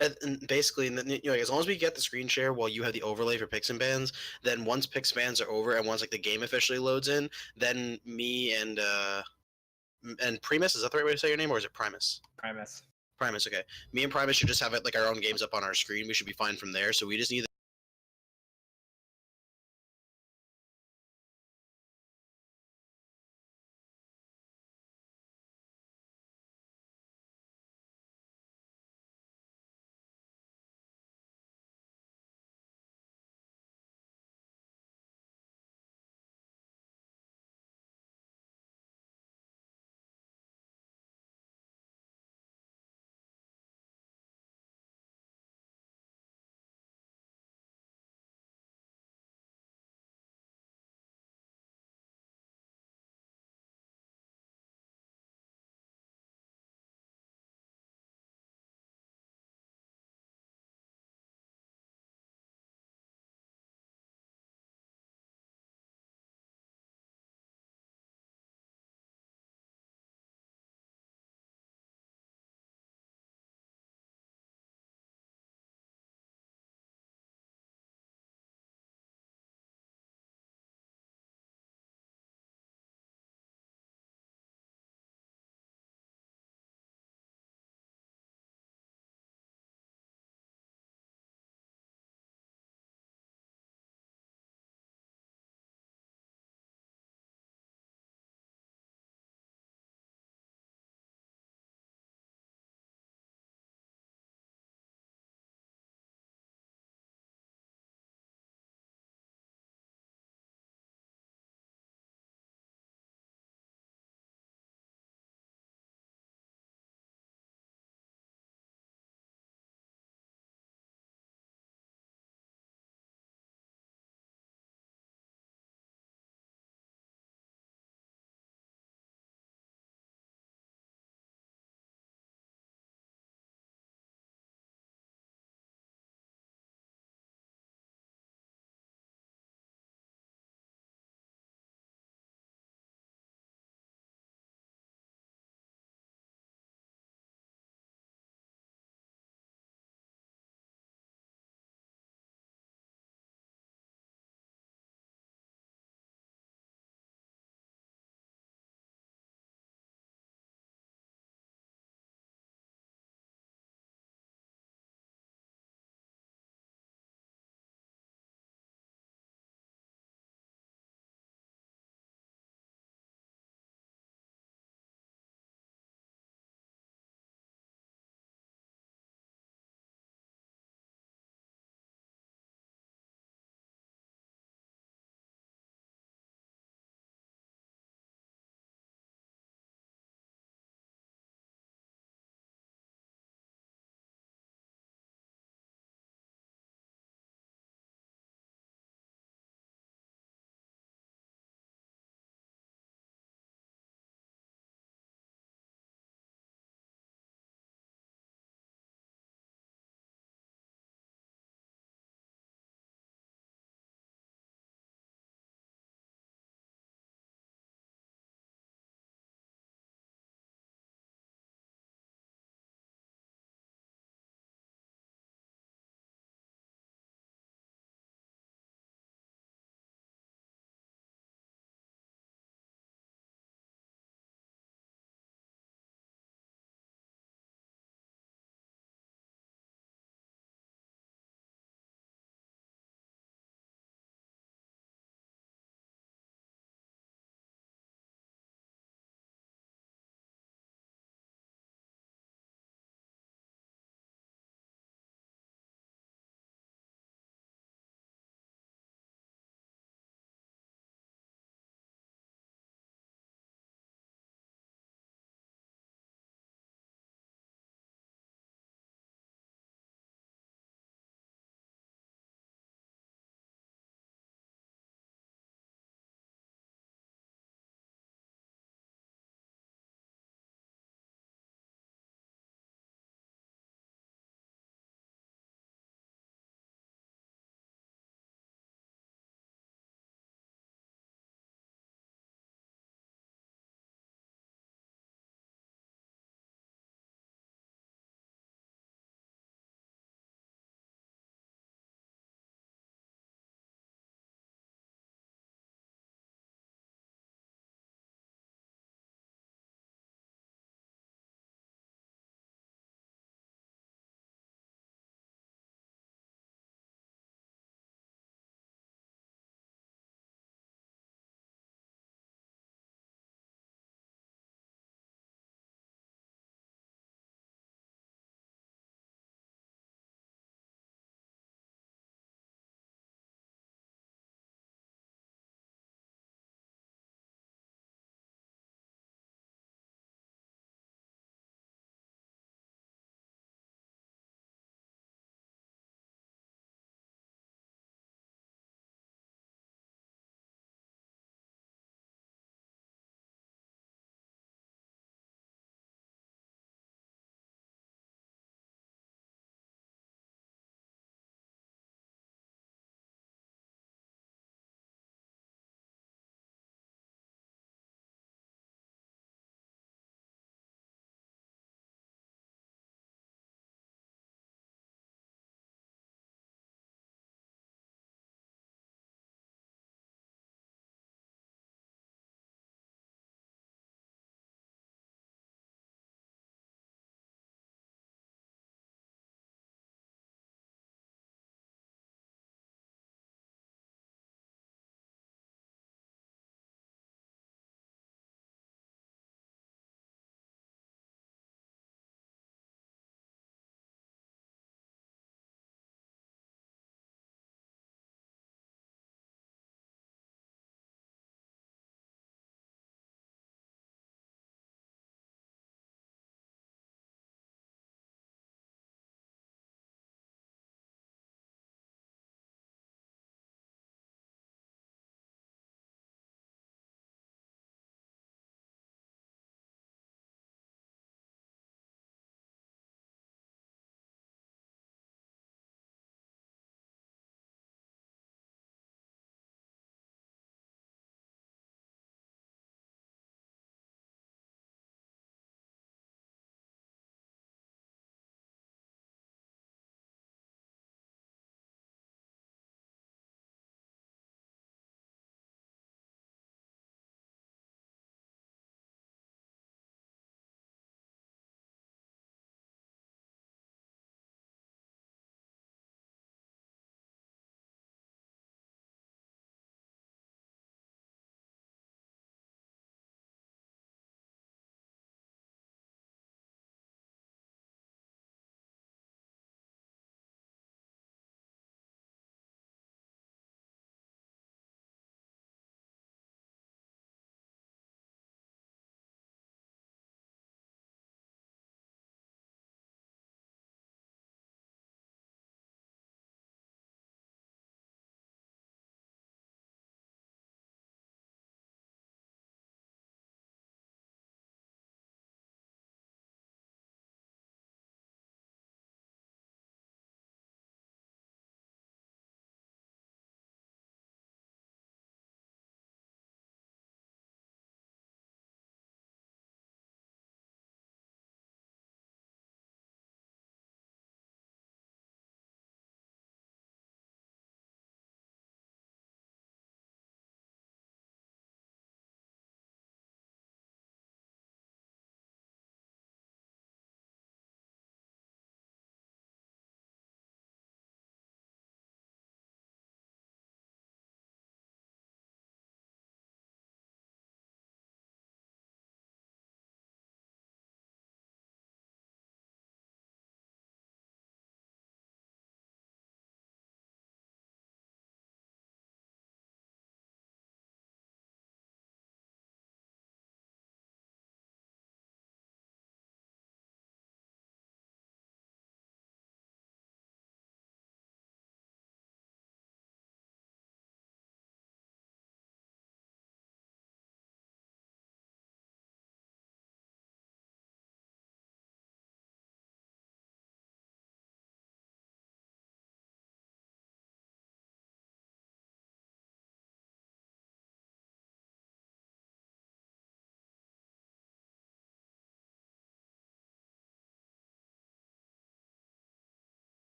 And basically, and then, as long as we get the screen share while you have the overlay for picks and bans, then once picks bans are over and once like the game officially loads in, then me and Primus, is that the right way to say your name, or is it Primus? Primus. Primus, okay. Me and Primus should just have it like our own games up on our screen. We should be fine from there. So we just need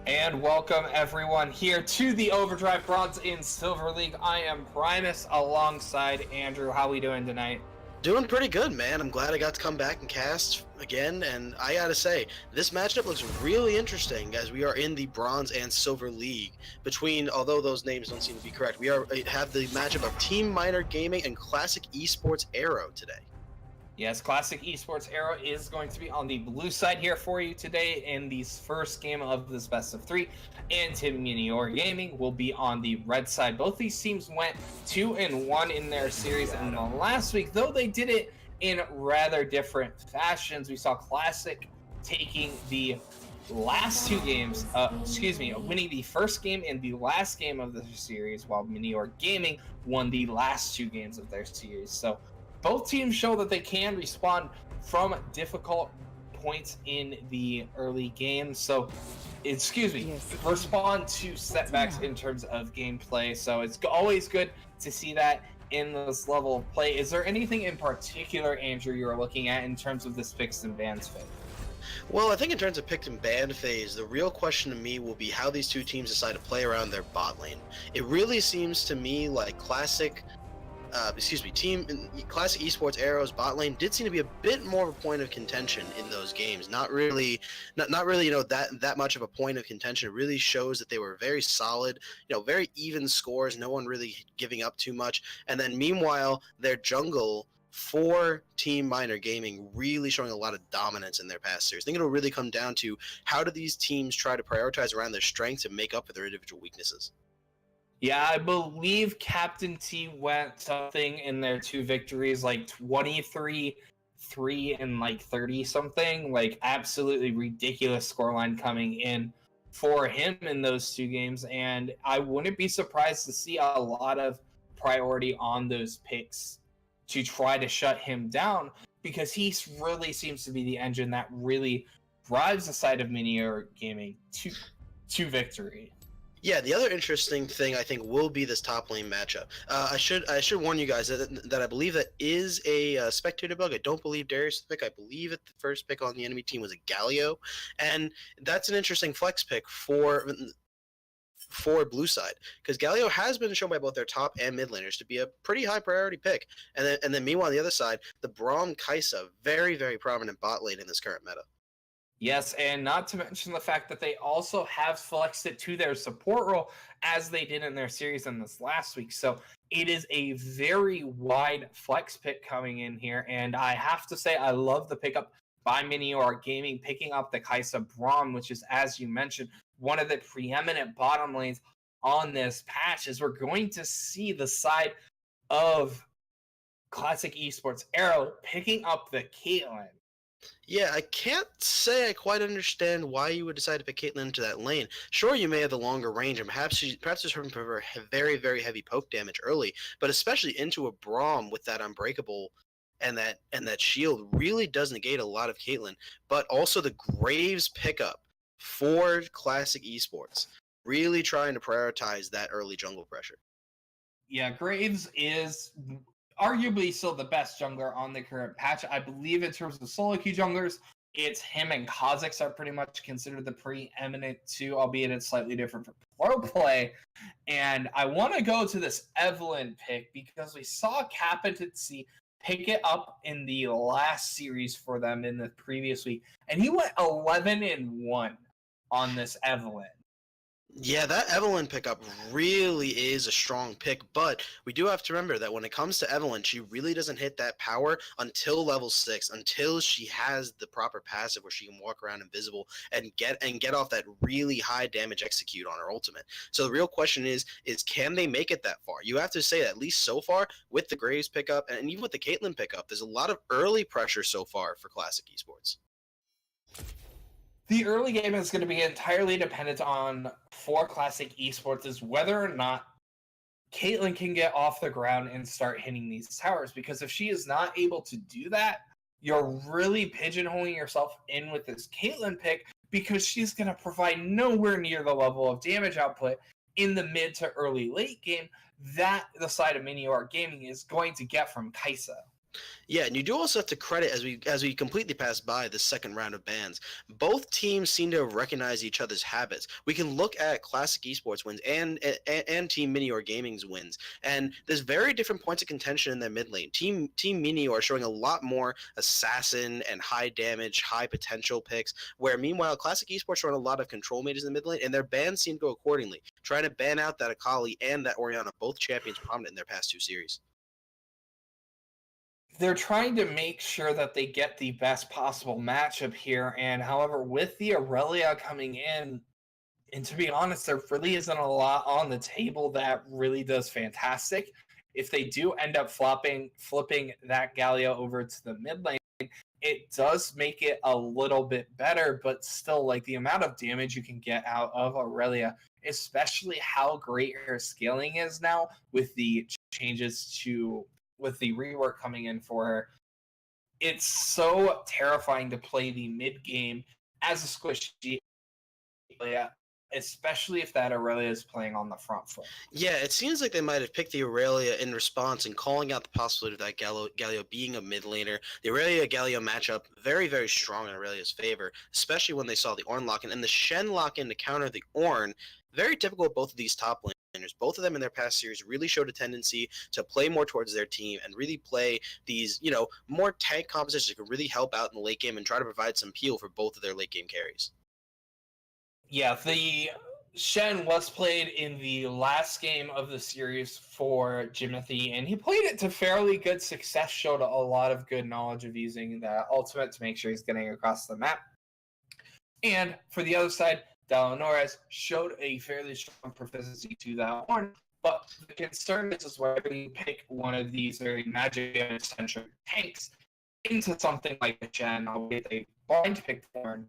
And welcome everyone here to the Overdrive Bronze in Silver League. I am Primus alongside Andrew. How are we doing tonight? Doing pretty good, man. I'm glad I got to come back and cast again, and I gotta say, this matchup looks really interesting as we are in the Bronze and Silver League. Although those names don't seem to be correct, we have the matchup of Team Minior Gaming and Classic Esports Aero today. Yes, Classic Esports Aero is going to be on the blue side here for you today in the first game of this best of 3, and Team Minior Gaming will be on the red side. Both these teams went 2-1 in their series in the last week, though they did it in rather different fashions. We saw Classic taking the last 2 games, winning the first game and the last game of the series, while Minior Gaming won the last 2 games of their series. So both teams show that they can respond from difficult points in the early game. So, respond to setbacks in terms of gameplay. So it's always good to see that in this level of play. Is there anything in particular, Andrew, you're looking at in terms of this picks and bans phase? Well, I think in terms of pick and ban phase, the real question to me will be how these two teams decide to play around their bot lane. It really seems to me like Classic Esports Aero's bot lane did seem to be a bit more of a point of contention in those games. Not really, that much of a point of contention. It really shows that they were very solid, very even scores, no one really giving up too much. And then meanwhile, their jungle for Team Minior Gaming really showing a lot of dominance in their past series. I think it'll really come down to how do these teams try to prioritize around their strengths and make up for their individual weaknesses. Yeah, I believe Captain T went something in their 2 victories, like 23-3 and like 30 something, like absolutely ridiculous scoreline coming in for him in those 2 games. And I wouldn't be surprised to see a lot of priority on those picks to try to shut him down, because he really seems to be the engine that really drives the side of Minior Gaming to victory. Yeah, the other interesting thing I think will be this top lane matchup. I should warn you guys that I believe that is a spectator bug. I don't believe Darius' pick. I believe that the first pick on the enemy team was a Galio, and that's an interesting flex pick for blue side, because Galio has been shown by both their top and mid laners to be a pretty high priority pick. And then meanwhile on the other side, the Braum Kai'Sa, very, very prominent bot lane in this current meta. Yes, and not to mention the fact that they also have flexed it to their support role as they did in their series in this last week. So it is a very wide flex pick coming in here. And I have to say, I love the pickup by Minior Gaming, picking up the Kai'Sa Braum, which is, as you mentioned, one of the preeminent bottom lanes on this patch. As we're going to see the side of Classic Esports Aero picking up the Caitlyn. Yeah, I can't say I quite understand why you would decide to pick Caitlyn into that lane. Sure, you may have the longer range, and perhaps there's hoping for very, very heavy poke damage early, but especially into a Braum with that Unbreakable and that shield really does negate a lot of Caitlyn. But also the Graves pickup for Classic Esports, really trying to prioritize that early jungle pressure. Yeah, Graves is arguably still the best jungler on the current patch. I believe in terms of solo queue junglers, it's him and Kha'Zix are pretty much considered the preeminent 2, albeit it's slightly different for pro play. And I want to go to this Evelynn pick because we saw Captaincy pick it up in the last series for them in the previous week, and he went 11-1 on this Evelynn. Yeah, that Evelynn pickup really is a strong pick, but we do have to remember that when it comes to Evelynn, she really doesn't hit that power until level 6, until she has the proper passive where she can walk around invisible and get off that really high damage execute on her ultimate. So the real question is can they make it that far? You have to say that at least so far with the Graves pickup and even with the Caitlyn pickup, there's a lot of early pressure so far for Classic Esports. The early game is going to be entirely dependent on, for Classic Esports, is whether or not Caitlyn can get off the ground and start hitting these towers. Because if she is not able to do that, you're really pigeonholing yourself in with this Caitlyn pick, because she's going to provide nowhere near the level of damage output in the mid to early late game that the side of Minior Gaming is going to get from Kai'Sa. Yeah, and you do also have to credit as we completely pass by the second round of bans. Both teams seem to have recognized each other's habits. We can look at Classic Esports wins and Team Minior Gaming's wins, and there's very different points of contention in their mid lane. Team Minior showing a lot more assassin and high damage, high potential picks, where meanwhile Classic Esports showing a lot of control mages in the mid lane, and their bans seem to go accordingly, trying to ban out that Akali and that Orianna, both champions prominent in their past two series. They're trying to make sure that they get the best possible matchup here. And however, with the Aurelia coming in, and to be honest, there really isn't a lot on the table that really does fantastic. If they do end up flipping that Galio over to the mid lane, it does make it a little bit better, but still, like, the amount of damage you can get out of Aurelia, especially how great her scaling is now with the changes to with the rework coming in for her. It's so terrifying to play the mid game as a squishy, yeah, especially if that Aurelia is playing on the front foot. Yeah, it seems like they might have picked the Aurelia in response and calling out the possibility of that Galio being a mid laner. The Aurelia-Galio matchup, very, very strong in Aurelia's favor, especially when they saw the Ornn lock-in. And the Shen lock-in to counter the Ornn, very typical of both of these top laners. Both of them in their past series really showed a tendency to play more towards their team and really play these, more tank compositions that could really help out in the late game and try to provide some peel for both of their late game carries. Yeah, the Shen was played in the last game of the series for Jimothy, and he played it to fairly good success, showed a lot of good knowledge of using the ultimate to make sure he's getting across the map. And for the other side, Dalonores showed a fairly strong proficiency to that horn, but the concern is whenever you pick one of these very magic damage-centric tanks into something like the Shen, albeit a blind pick horn,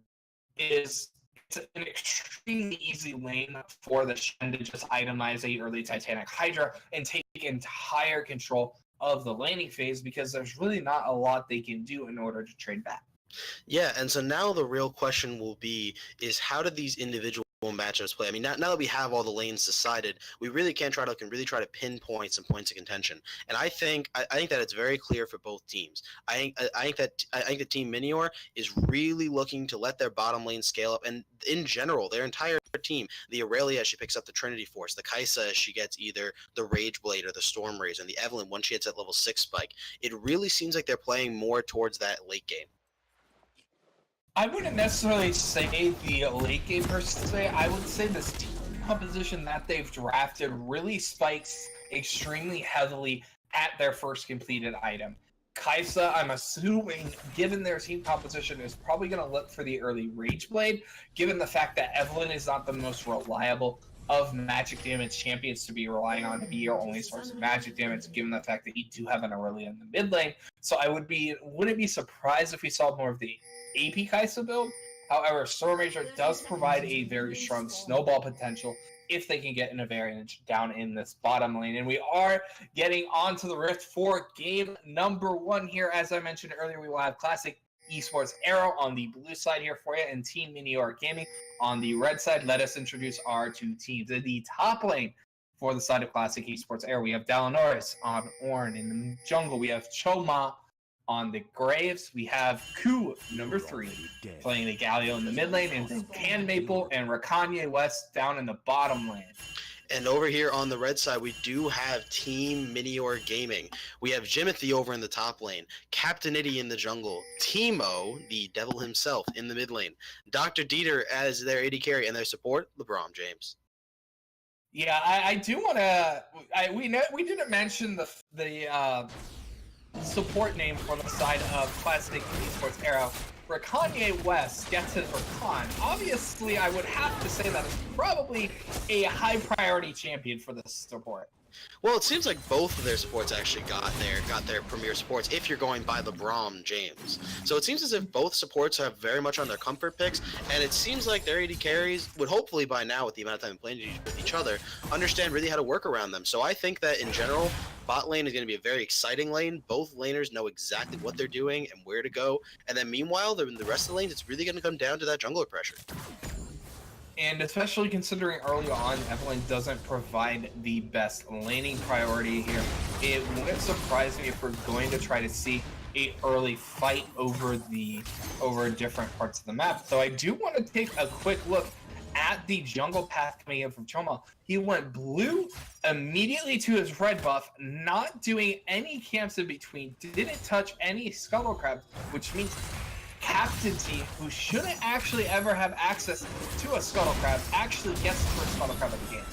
is it's an extremely easy lane for the Shen to just itemize a early Titanic Hydra and take entire control of the laning phase, because there's really not a lot they can do in order to trade back. Yeah, and so now the real question will be is how do these individual matchups play? I mean, now that we have all the lanes decided, we really can try to pinpoint some points of contention. And I think that it's very clear for both teams. I think the team Minior is really looking to let their bottom lane scale up, and in general, their entire team, the Aurelia, she picks up the Trinity Force, the Kaisa, she gets either the Rage Blade or the Storm Rays, and the Evelynn, once she hits that level 6 spike, it really seems like they're playing more towards that late game. I wouldn't necessarily say the late game per se. I would say this team composition that they've drafted really spikes extremely heavily at their first completed item. Kaisa, I'm assuming, given their team composition, is probably going to look for the early Rage Blade, given the fact that Evelynn is not the most reliable of magic damage champions to be relying on to be your only source of magic damage, given the fact that you do have an Aurelia in the mid lane. So wouldn't be surprised if we saw more of the AP Kaisa build. However, Storm Ranger does provide a very strong snowball potential if they can get an advantage down in this bottom lane. And we are getting onto the Rift for game number 1 here. As I mentioned earlier, we will have Classic Esports Arrow on the blue side here for you, and Team Minior Gaming on the red side. Let us introduce our two teams. In the top lane for the side of Classic Esports Arrow, we have Dalonores on Ornn. In the jungle, we have Choma on the Graves. We have Ku, number 3, playing the Galio in the mid lane, and then Can Maple and Rakanye West down in the bottom lane. And over here on the red side, we do have Team Minior Gaming. We have Jimothy over in the top lane, Captain Itty in the jungle, Teemo, the devil himself, in the mid lane, Dr. Dieter as their AD carry, and their support, LeBron James. Yeah, I do want to. We didn't mention the support name for the side of Classic Esports Arrow. Rakanye West gets it for Khan. Obviously, I would have to say that it's probably a high priority champion for this support. Well, it seems like both of their supports actually got their premier supports if you're going by LeBron James. So it seems as if both supports have very much on their comfort picks, and it seems like their AD carries would hopefully by now, with the amount of time playing with each other, understand really how to work around them. So I think that in general, bot lane is going to be a very exciting lane. Both laners know exactly what they're doing and where to go. And then meanwhile, in the rest of the lanes, it's really going to come down to that jungler pressure. And especially considering early on, Evelyn doesn't provide the best laning priority here, it wouldn't surprise me if we're going to try to see a early fight over different parts of the map. Though I do want to take a quick look at the jungle path coming in from Choma. He went blue immediately to his red buff, not doing any camps in between, didn't touch any scuttle crabs, which means Captain T, who shouldn't actually ever have access to a scuttle crab, actually gets the first scuttle crab of the game.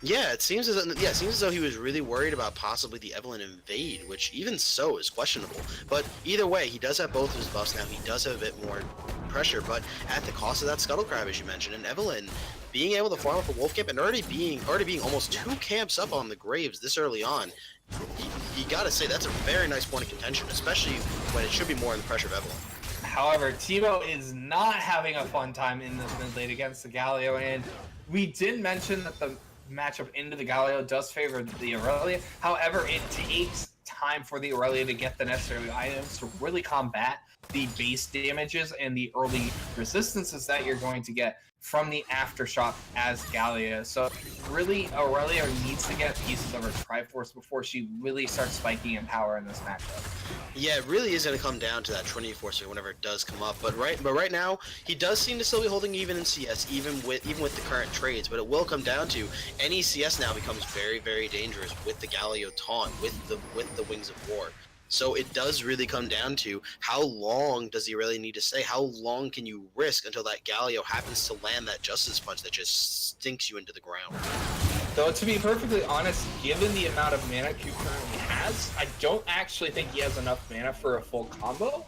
Yeah, it seems as though he was really worried about possibly the Evelyn invade, which even so is questionable. But either way, he does have both of his buffs now. He does have a bit more pressure, but at the cost of that scuttle crab, as you mentioned. And Evelyn being able to farm up a wolf camp and already being almost 2 camps up on the graves this early on, you gotta say that's a very nice point of contention, especially when it should be more in the pressure of Evelyn. However, Timo is not having a fun time in this mid lane against the Galio, and we did mention that the matchup into the Galio does favor the Aurelia. However, it takes time for the Aurelia to get the necessary items to really combat the base damages and the early resistances that you're going to get from the aftershock as Galio. So really, Aurelia needs to get pieces of her Triforce before she really starts spiking in power in this matchup. Yeah, it really is going to come down to that Trinity Force whenever it does come up. But right now, he does seem to still be holding even in CS, even with the current trades. But it will come down to any CS now becomes very, very dangerous with the Galio taunt, with the Wings of War. So it does really come down to how long does he really need to stay? How long can you risk until that Galio happens to land that Justice Punch that just stinks you into the ground? Though, to be perfectly honest, given the amount of mana Q currently has, I don't actually think he has enough mana for a full combo.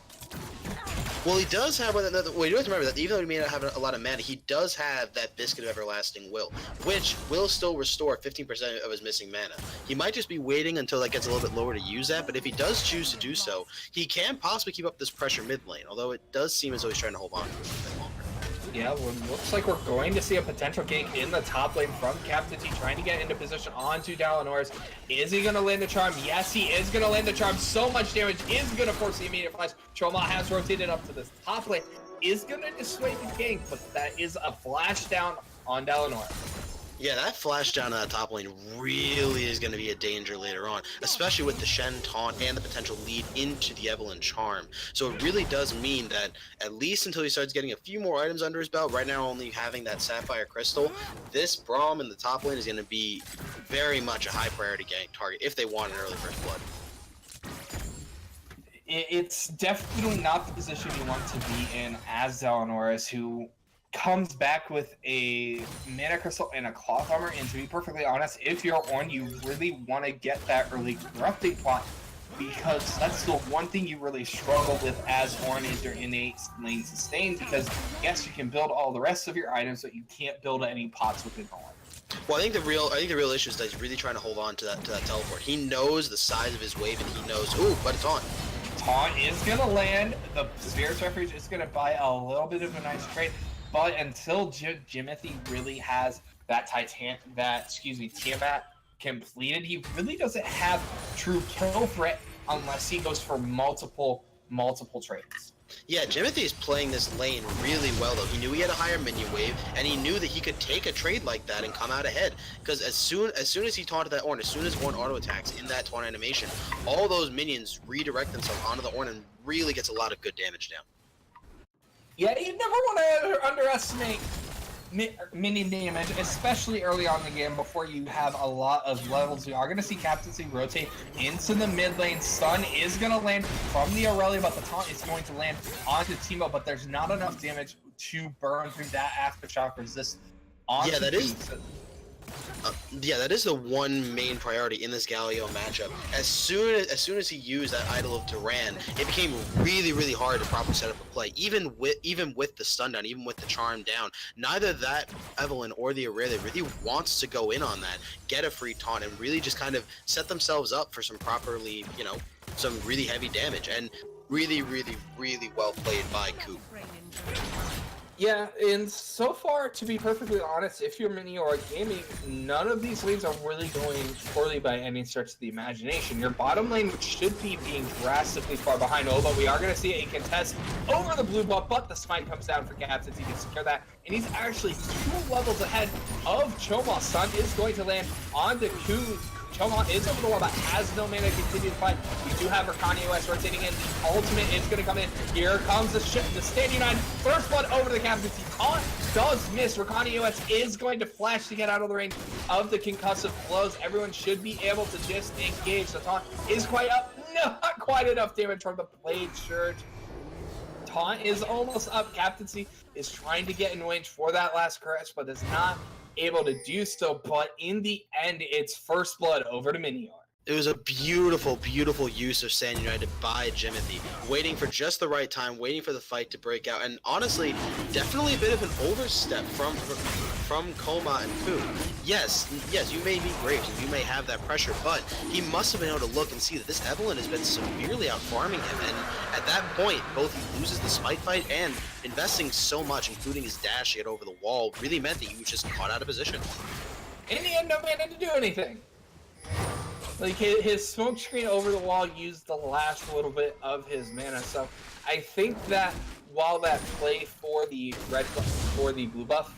Well, he does have you have to remember that even though he may not have a lot of mana, he does have that Biscuit of Everlasting Will, which will still restore 15% of his missing mana. He might just be waiting until that gets a little bit lower to use that, but if he does choose to do so, he can possibly keep up this pressure mid lane, although it does seem as though he's trying to hold on to it a bit longer. Yeah, well, looks like we're going to see a potential gank in the top lane from Captain T, trying to get into position onto Dalinoris. Is he going to land the charm? Yes, he is going to land the charm. So much damage is going to force the immediate flash. Choma has rotated up to this top lane. Is going to dissuade the gank, but that is a flash down on Dalinoris. Yeah, that flash down to that top lane really is going to be a danger later on, especially with the Shen taunt and the potential lead into the Evelyn charm. So it really does mean that at least until he starts getting a few more items under his belt, right now only having that Sapphire Crystal, this Braum in the top lane is going to be very much a high priority gank target if they want an early first blood. It's definitely not the position you want to be in as Dalinoris, who comes back with a mana crystal and a cloth armor. And to be perfectly honest, if you're Ornn, you really want to get that early corrupting plot, because that's the one thing you really struggle with as Ornn is your innate lane sustain, because yes, you can build all the rest of your items, but you can't build any pots within Ornn. Well, I think the real issue is that he's really trying to hold on to that teleport. He knows the size of his wave, and he knows, ooh, but it's on. Taunt is gonna land. The Spirit's Refuge is gonna buy a little bit of a nice trade. But until Jimothy really has that Tiamat completed, he really doesn't have true kill threat unless he goes for multiple trades. Yeah, Jimothy is playing this lane really well, though. He knew he had a higher minion wave, and he knew that he could take a trade like that and come out ahead. Because as soon as he taunted that Ornn, as soon as Ornn auto attacks in that taunt animation, all those minions redirect themselves onto the Ornn and really gets a lot of good damage down. Yeah, you never want to underestimate minion damage, especially early on in the game before you have a lot of levels. We are going to see Captaincy rotate into the mid lane. Stun is going to land from the Aurelia, but the taunt is going to land onto Timo, but there's not enough damage to burn through that aftershock resist. Yeah, that is the one main priority in this Galio matchup. As soon as he used that Idol of Duran, it became really, really hard to properly set up a play. Even with the stun down, even with the charm down, neither that Evelyn or the Aurelia really wants to go in on that, get a free taunt, and really just kind of set themselves up for some properly, some really heavy damage. And really, really, really well played by Coop. Yeah, and so far, to be perfectly honest, if you're Minior Gaming, none of these lanes are really going poorly by any stretch of the imagination. Your bottom lane should be being drastically far behind. Oh, but we are going to see a contest over the blue buff, but the smite comes down for Captains. He can secure that, and he's actually 2 levels ahead of Choma. Sun is going to land on the Ku. Choma is over the wall, but has no mana to continue to fight. We do have Rakani OS rotating in. The ultimate is going to come in. Here comes the Stand United. First blood over to the captaincy. Taunt does miss. Rakani OS is going to flash to get out of the range of the concussive blows. Everyone should be able to just engage. The taunt is quite up. Not quite enough damage from the Blade Surge. Taunt is almost up. Captaincy is trying to get in range for that last caress, but is not able to do so. But in the end, it's first blood over to Minior. It was a beautiful, beautiful use of Stand United by Jimothy, waiting for just the right time, waiting for the fight to break out, and honestly, definitely a bit of an overstep from Koma and Ku. Yes, you may be Graves and you may have that pressure, but he must have been able to look and see that this Evelynn has been severely outfarming him, and at that point, both he loses the smite fight and investing so much, including his dash to get over the wall, really meant that he was just caught out of position. And he had no mana to do anything. Like, his smoke screen over the wall used the last little bit of his mana, so I think that while that play for the blue buff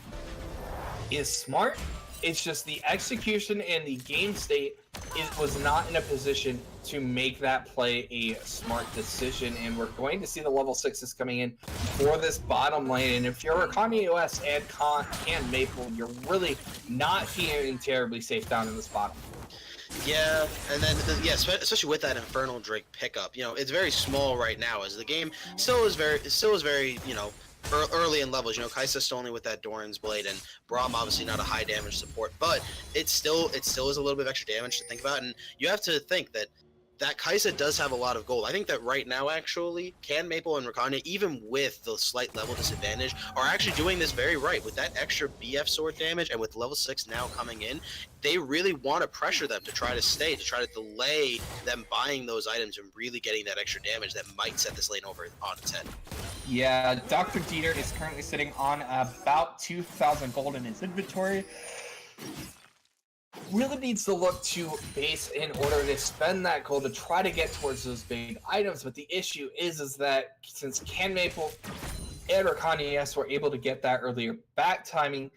is smart, it's just the execution and the game state, it was not in a position to make that play a smart decision, and we're going to see the level 6s coming in for this bottom lane, and if you're Rakani OS and Maple, you're really not feeling terribly safe down in this bottom. Yeah, and then especially with that Infernal Drake pickup, it's very small right now as the game still is very early in levels. Kai'Sa still only with that Doran's Blade, and Braum obviously not a high damage support, but it still is a little bit of extra damage to think about, and you have to think that Kai'Sa does have a lot of gold. I think that right now, actually, Maple and Rakani, even with the slight level disadvantage, are actually doing this very right. With that extra BF sword damage and with level 6 now coming in, they really want to pressure them to try to try to delay them buying those items and really getting that extra damage that might set this lane over on its head. Yeah, Dr. Dieter is currently sitting on about 2,000 gold in his inventory. Really needs to look to base in order to spend that gold to try to get towards those big items, but the issue is that since Maple and Rakani OS were able to get that earlier back timing,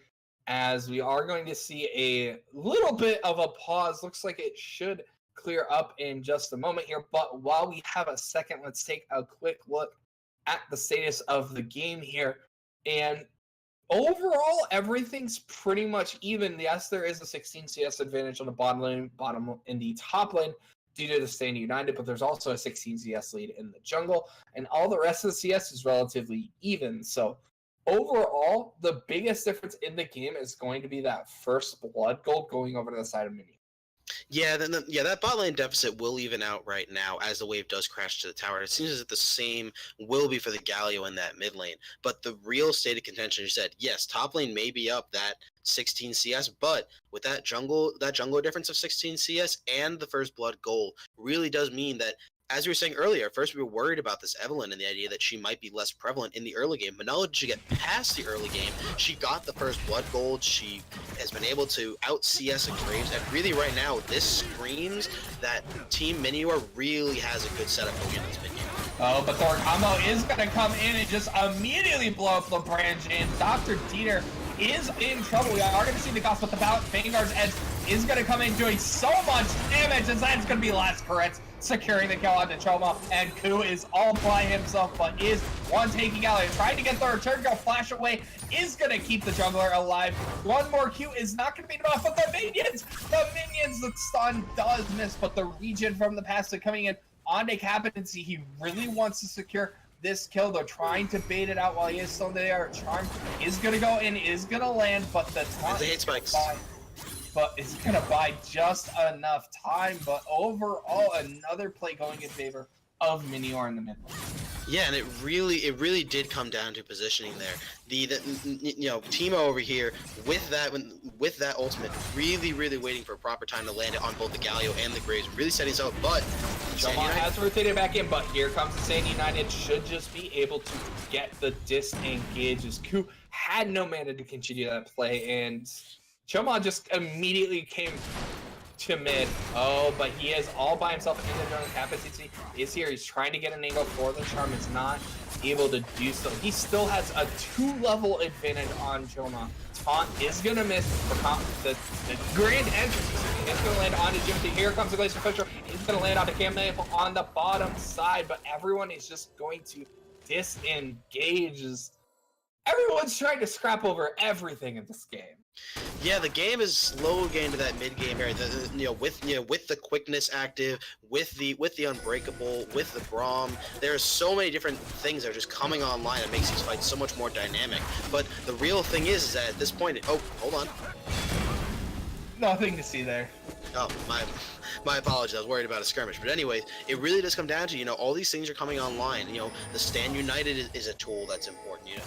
as we are going to see a little bit of a pause. Looks like it should clear up in just a moment here, but while we have a second, let's take a quick look at the status of the game here. And overall, everything's pretty much even. Yes, there is a 16 CS advantage on the bottom in the top lane due to the Stand United, but there's also a 16 CS lead in the jungle, and all the rest of the CS is relatively even. So overall, the biggest difference in the game is going to be that first blood gold going over to the side of Minior. Yeah, that bot lane deficit will even out right now as the wave does crash to the tower. It seems as if the same will be for the Galio in that mid lane. But the real state of contention, you said, yes, top lane may be up that 16 CS, but with that jungler difference of 16 CS and the first blood goal really does mean that, as you were saying earlier, first we were worried about this Evelynn and the idea that she might be less prevalent in the early game, but now that she get past the early game, she got the first blood gold, she has been able to out CS a Graves, and really right now, this screams that Team Minior really has a good setup going into this mid game. Oh, but Thor combo is going to come in and just immediately blow up the branch, and Dr. Dieter is in trouble. We are going to see the cost, but the Vanguard's Edge is going to come in doing so much damage, as that's going to be last correct, securing the kill on the Choma, and Ku is all by himself, but is one taking out and trying to get the return go flash away, is going to keep the jungler alive. One more Q is not going to be enough, but the minions, the stun does miss, but the regen from the passive coming in on a Captaincy, he really wants to secure this kill. They're trying to bait it out while he is still there. Charm is going to go in, is going to land, but the taunt hate spikes. But it's going to buy just enough time. But overall, another play going in favor of Minior in the mid lane. Yeah, and it really did come down to positioning there. Teemo over here with that ultimate, really waiting for a proper time to land it on both the Galio and the Graves, really setting us up. But Choma has rotated back in, but here comes the Sand United. Should just be able to get the disengage as Ku had no mana to continue that play, and Choma just immediately came to mid. Oh, but he is all by himself in the drone. Capacity is here. He's trying to get an angle for the charm. Is not able to do so. He still has a 2-level advantage on Choma. Taunt is gonna miss the grand entrance. It's gonna land onto Jimothy. Here comes the Glacier Fisher. He's gonna land onto Cam Maple on the bottom side, but everyone is just going to disengage. Everyone's trying to scrap over everything in this game. Yeah, the game is slowly getting to that mid game area. With the quickness active, with the unbreakable, with the Braum, there's so many different things that are just coming online and makes these fights so much more dynamic. But the real thing is that at this point, oh, hold on. Nothing to see there. Oh, my apologies. I was worried about a skirmish. But anyways, it really does come down to, all these things are coming online. The Stand United is a tool that's important.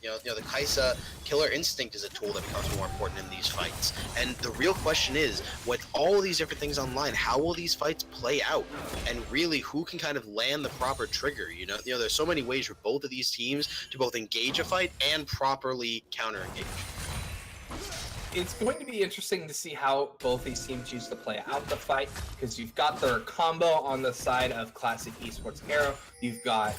The Kaisa Killer Instinct is a tool that becomes more important in these fights. And the real question is, with all these different things online, how will these fights play out? And really, who can kind of land the proper trigger? There's so many ways for both of these teams to both engage a fight and properly counter-engage. It's going to be interesting to see how both these teams choose to play out the fight, because you've got their combo on the side of Classic Esports Arrow. You've got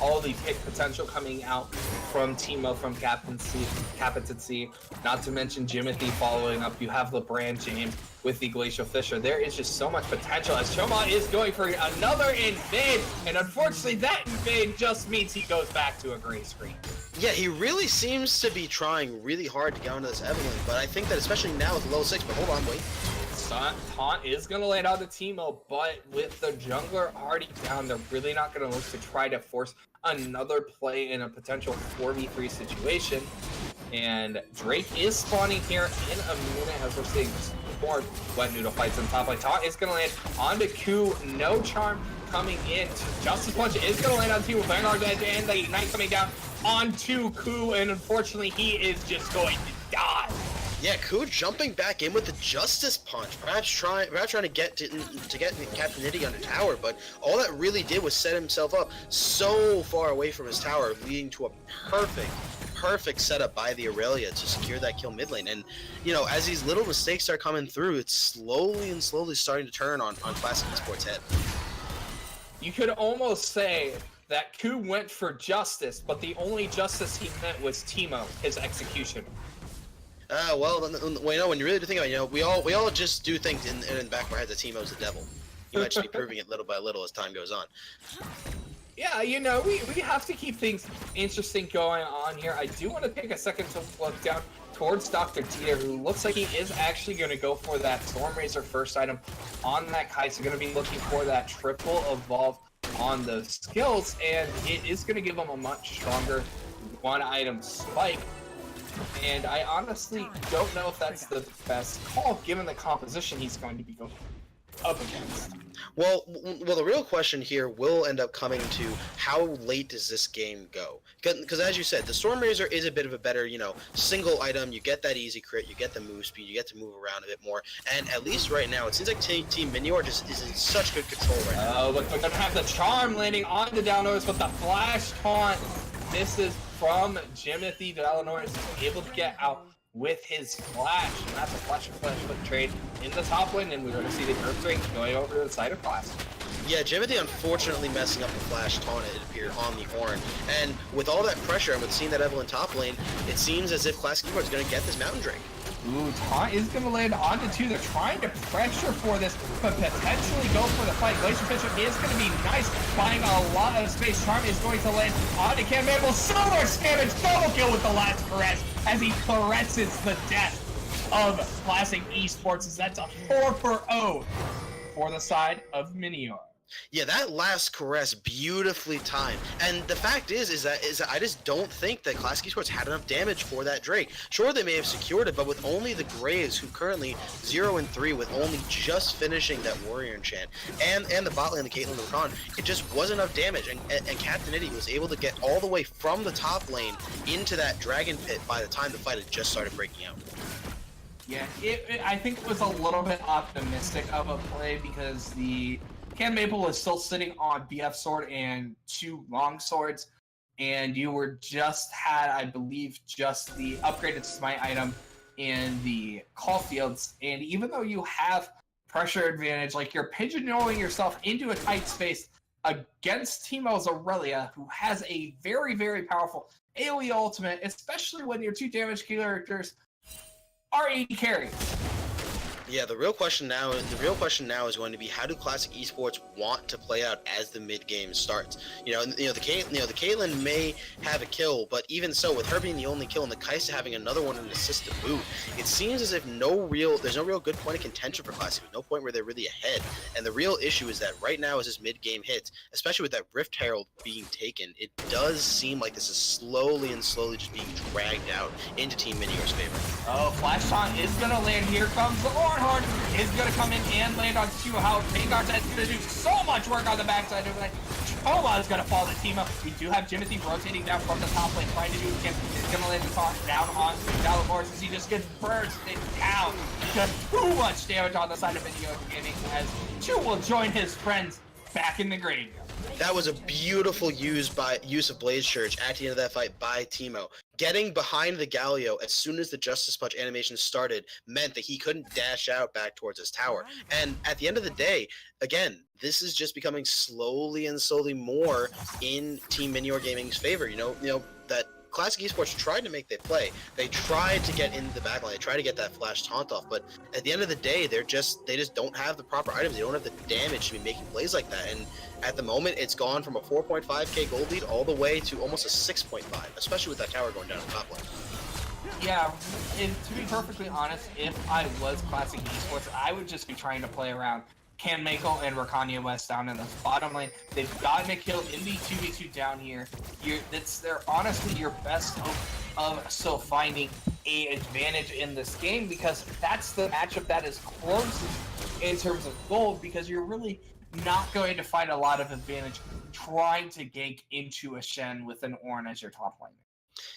all the pick potential coming out from Timo, from Captaincy, not to mention Jimothy following up. You have LeBron James with the Glacial Fisher. There is just so much potential as Choma is going for another invade, and unfortunately that invade just means he goes back to a gray screen. Yeah, he really seems to be trying really hard to get onto this Evelyn, but I think that especially now with level 6, but hold on, wait. Taunt is going to land on the Timo, but with the jungler already down, they're really not going to look to try to force another play in a potential 4v3 situation. And Drake is spawning here in a minute as we're seeing more Wet Noodle fights on top. Like Taunt is going to land onto Ku, no charm coming in. Justice Punch is going to land on Timo, Vanguard Edge, and the Ignite coming down onto Ku, and unfortunately he is just going to die. Yeah, Ku jumping back in with the Justice Punch, perhaps trying to get Captain Nitty under tower, but all that really did was set himself up so far away from his tower, leading to a perfect setup by the Aurelia to secure that kill mid lane. And as these little mistakes start coming through, it's slowly starting to turn on Classic Esports' head. You could almost say that Ku went for justice, but the only justice he meant was Timo, his execution. Well, when you really do think about it, we all just do things in the back of our head that Timo's the devil. You might just be proving it little by little as time goes on. Yeah, we have to keep things interesting going on here. I do want to take a second to look down towards Dr. Dieter, who looks like he is actually going to go for that Stormrazor first item on that Kaisa. Going to be looking for that triple evolve on the skills, and it is going to give him a much stronger one-item spike. And I honestly don't know if that's the best call, given the composition he's going to be going up against. Well, the real question here will end up coming to how late does this game go? Because as you said, the Stormrazor is a bit of a better, single item. You get that easy crit, you get the move speed, you get to move around a bit more. And at least right now, it seems like Team Minior just is in such good control right now. Oh, look, we're going to have the charm landing on the Downers with the flash taunt. This is from Jimothy. Downers is able to get out with his flash, and that's a flash flip trade in the top lane, and we're going to see the Earth Drake going over to the side of Class. Yeah, Jimothy unfortunately messing up the flash taunt, it appeared, on the Ornn. And with all that pressure, and with seeing that Evelyn top lane, it seems as if Classic Esports is going to get this Mountain Drake. Ooh, taunt is going to land onto two. They're trying to pressure for this, but potentially go for the fight. Glacier Fisher is going to be nice, buying a lot of space. Charm is going to land onto Cam Maple. So much damage, double kill with the last caress as he caresses the death of Classic Esports. As that's a 4-for-0 for the side of Minior. Yeah, that last caress beautifully timed. And the fact is that I just don't think that Classic Esports had enough damage for that Drake. Sure, they may have secured it, but with only the Graves, who currently 0-3, with only just finishing that Warrior enchant, and the bot lane, the Caitlyn and the Rakan, it just wasn't enough damage. And Captain Nitty was able to get all the way from the top lane into that Dragon Pit by the time the fight had just started breaking out. Yeah, I think it was a little bit optimistic of a play because Ken Maple was still sitting on BF sword and 2 long swords, and you were just had, I believe, just the upgraded smite item in the call fields. And even though you have pressure advantage, like you're pigeonholing yourself into a tight space against Teemo's Aurelia, who has a very, very powerful AoE ultimate, especially when your 2 damage characters are AD carries. Yeah, the real question now is going to be, how do Classic Esports want to play out as the mid game starts? The Caitlyn may have a kill, but even so, with her being the only kill and the Kaisa having another one and an assist to boot, it seems as if there's no real good point of contention for Classic. There's no point where they're really ahead. And the real issue is that right now, as this mid game hits, especially with that Rift Herald being taken, it does seem like this is slowly just being dragged out into Team Minior's favor. Oh, Flash Taunt is gonna land. Here comes the Horn is going to come in and land on How Vanguard's going to do so much work on the backside of it. Choma is going to fall to Teemo. We do have Jimothy rotating down from the top lane, trying to do again. He's going to land the taunt down on Dalibors as he just gets bursted down. Just too much damage on the side of Minior Gaming as Chu will join his friends back in the graveyard. That was a beautiful use of Blaze Church at the end of that fight by Teemo. Getting behind the Galio as soon as the Justice Punch animation started meant that he couldn't dash out back towards his tower. And at the end of the day, again, this is just becoming slowly more in Team Minior Gaming's favor. That Classic Esports tried to make the play. They tried to get into the backline. They tried to get that flash taunt off, but at the end of the day, they just don't have the proper items. They don't have the damage to be making plays like that. And at the moment, it's gone from a 4.5k gold lead all the way to almost a 6.5, especially with that tower going down the top lane. Yeah, to be perfectly honest, if I was Classic Esports, I would just be trying to play around Can Mako and Rakanya West down in the bottom lane. They've gotten a kill in the 2v2 down here. They're honestly your best hope of still finding a advantage in this game, because that's the matchup that is closest in terms of gold, because you're really not going to find a lot of advantage trying to gank into a Shen with an Ornn as your top lane.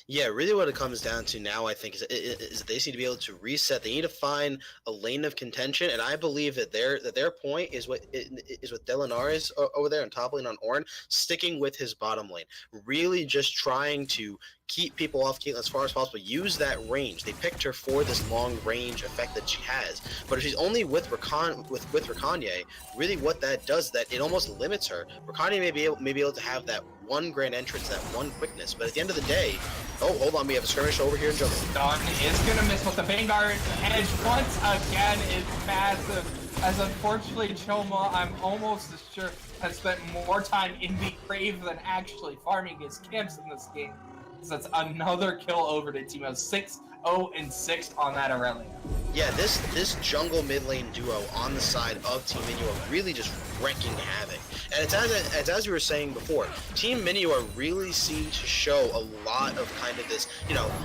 Yeah, really what it comes down to now, I think, is that they just need to be able to reset. They need to find a lane of contention, and I believe that their point is what Delinaris over there on top lane on Ornn, sticking with his bottom lane, really just trying to keep people off Caitlyn as far as possible, use that range. They picked her for this long range effect that she has, but if she's only with Rakanye, really what that does is that it almost limits her. Rakanye may be able to have that one grand entrance, that one quickness, but at the end of the day, oh, hold on, we have a skirmish over here in jungle. Dawn is gonna miss with the Vanguard edge once again is massive, as unfortunately Choma, I'm almost sure, has spent more time in the grave than actually farming his camps in this game. So that's another kill over to Teemo. 6-0-6 on that Aurelia. Yeah, this jungle mid lane duo on the side of Team Minior really just wrecking havoc. And it's as you were saying before, Team Minior really seemed to show a lot of kind of this,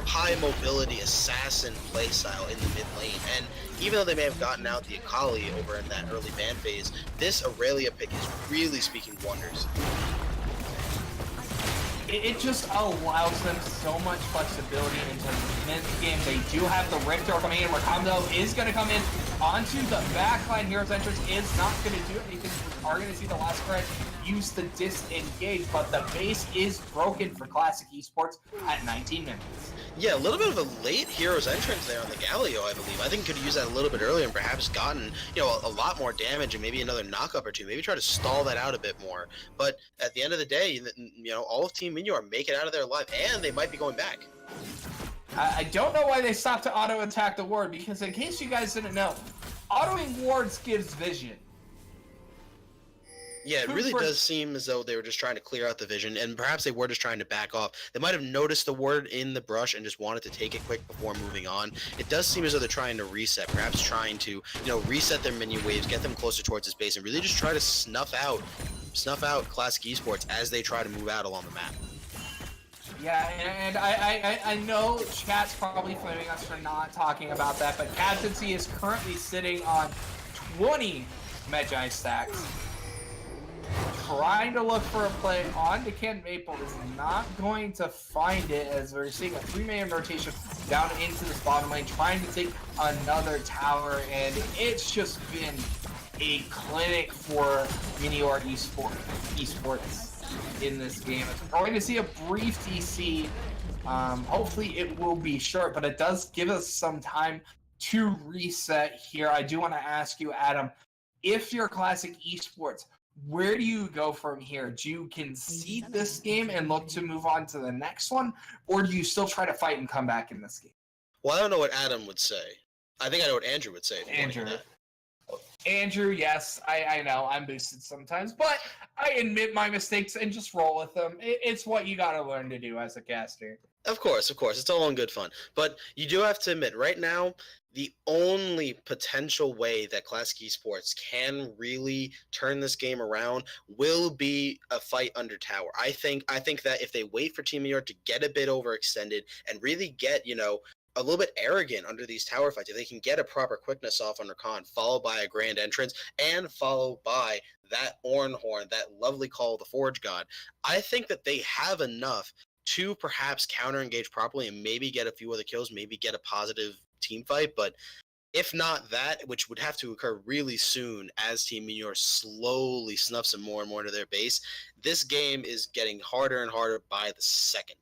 high mobility assassin playstyle in the mid lane. And even though they may have gotten out the Akali over in that early ban phase, this Aurelia pick is really speaking wonders. It just allows them so much flexibility in terms of mid-game. They do have the Richter coming in, where Combo is going to come in onto the backline. Hero's Entrance is not going to do anything. We are going to see the last spread use the disengage, but the base is broken for Classic Esports at 19 minutes. Yeah, a little bit of a late Hero's Entrance there on the Galio, I believe. I think could have used that a little bit earlier and perhaps gotten, a lot more damage and maybe another knockup or two. Maybe try to stall that out a bit more. But at the end of the day, all of Team Minior make it out of there alive, and they might be going back. I don't know why they stopped to auto-attack the ward, because in case you guys didn't know, autoing wards gives vision. Yeah, it really does seem as though they were just trying to clear out the vision, and perhaps they were just trying to back off. They might have noticed the ward in the brush and just wanted to take it quick before moving on. It does seem as though they're trying to reset, perhaps trying to, reset their minion waves, get them closer towards his base, and really just try to snuff out Classic Esports as they try to move out along the map. Yeah, and I know chat's probably flaming us for not talking about that, but Captaincy is currently sitting on 20 Magi stacks. Trying to look for a play on to Ken Maple is not going to find it, as we're seeing a 3-man rotation down into this bottom lane, trying to take another tower, and it's just been a clinic for Minior eSports in this game. We're going to see a brief DC. Hopefully it will be short, but it does give us some time to reset here. I do want to ask you, Adam, if you're Classic Esports, where do you go from here? Do you concede this game and look to move on to the next one, or do you still try to fight and come back in this game? Well, I don't know what Adam would say. I think I know what Andrew would say. Andrew, yes, I know I'm boosted sometimes, but I admit my mistakes and just roll with them. It's what you got to learn to do as a caster. Of course. It's all in good fun. But you do have to admit, right now, the only potential way that Classic Esports can really turn this game around will be a fight under tower. I think that if they wait for Team Minior to get a bit overextended and really get, a little bit arrogant under these tower fights, if they can get a proper quickness off under Khan, followed by a grand entrance, and followed by that Orn Horn, that lovely call of the Forge God, I think that they have enough to perhaps counter-engage properly and maybe get a few other kills, maybe get a positive team fight. But if not that, which would have to occur really soon as Team Minior slowly snuffs them more and more into their base, this game is getting harder and harder by the second.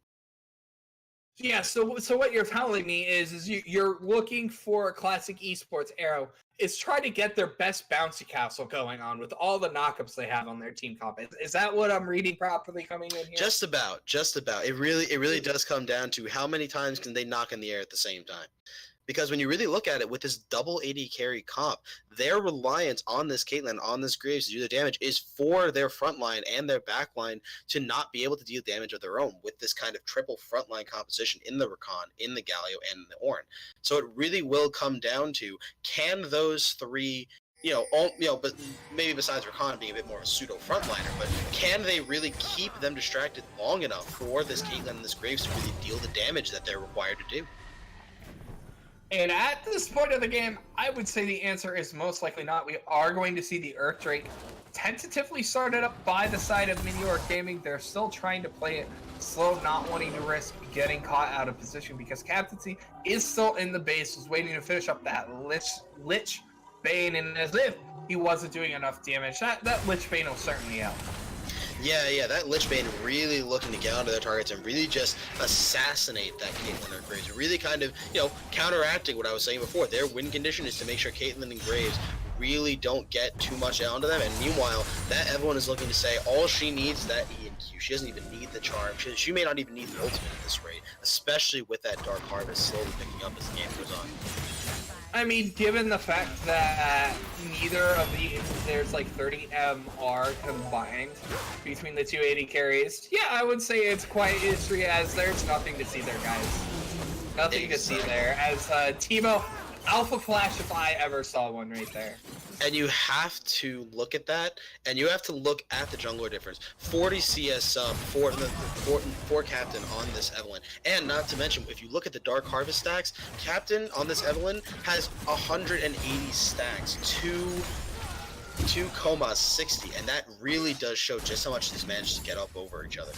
Yeah, so what you're telling me is you're looking for a Classic Esports Arrow is try to get their best bouncy castle going on with all the knockups they have on their team comp. Is that what I'm reading properly coming in here? Just about. It really does come down to how many times can they knock in the air at the same time. Because when you really look at it, with this double AD carry comp, their reliance on this Caitlyn, on this Graves to do the damage is for their front line and their back line to not be able to deal damage of their own with this kind of triple frontline composition in the Rakan, in the Galio, and in the Ornn. So it really will come down to, can those three, but maybe besides Rakan being a bit more of a pseudo frontliner, but can they really keep them distracted long enough for this Caitlyn and this Graves to really deal the damage that they're required to do? And at this point of the game, I would say the answer is most likely not. We are going to see the Earth Drake tentatively started up by the side of Minior Gaming. They're still trying to play it slow, not wanting to risk getting caught out of position because Captaincy is still in the base, was waiting to finish up that Lich Bane, and as if he wasn't doing enough damage, that Lich Bane will certainly help. Yeah, that Lich Bane really looking to get onto their targets and really just assassinate that Caitlyn or Graves. Really kind of, counteracting what I was saying before. Their win condition is to make sure Caitlyn and Graves really don't get too much onto them. And meanwhile, that everyone is looking to say all she needs is that EQ. She doesn't even need the charm. She may not even need the ultimate at this rate, especially with that Dark Harvest slowly picking up as the game goes on. I mean, given the fact that neither of there's like 30 MR combined between the two AD carries, yeah, I would say it's quite history as there's nothing to see there, guys. Nothing to see there. As Timo, Alpha Flash if I ever saw one right there. And you have to look at that, and you have to look at the jungler difference. 40 CS sub for Captain on this Evelynn. And not to mention, if you look at the Dark Harvest stacks, Captain on this Evelynn has 180 stacks, two Comas 60, and that really does show just how much he's managed to get up over each other.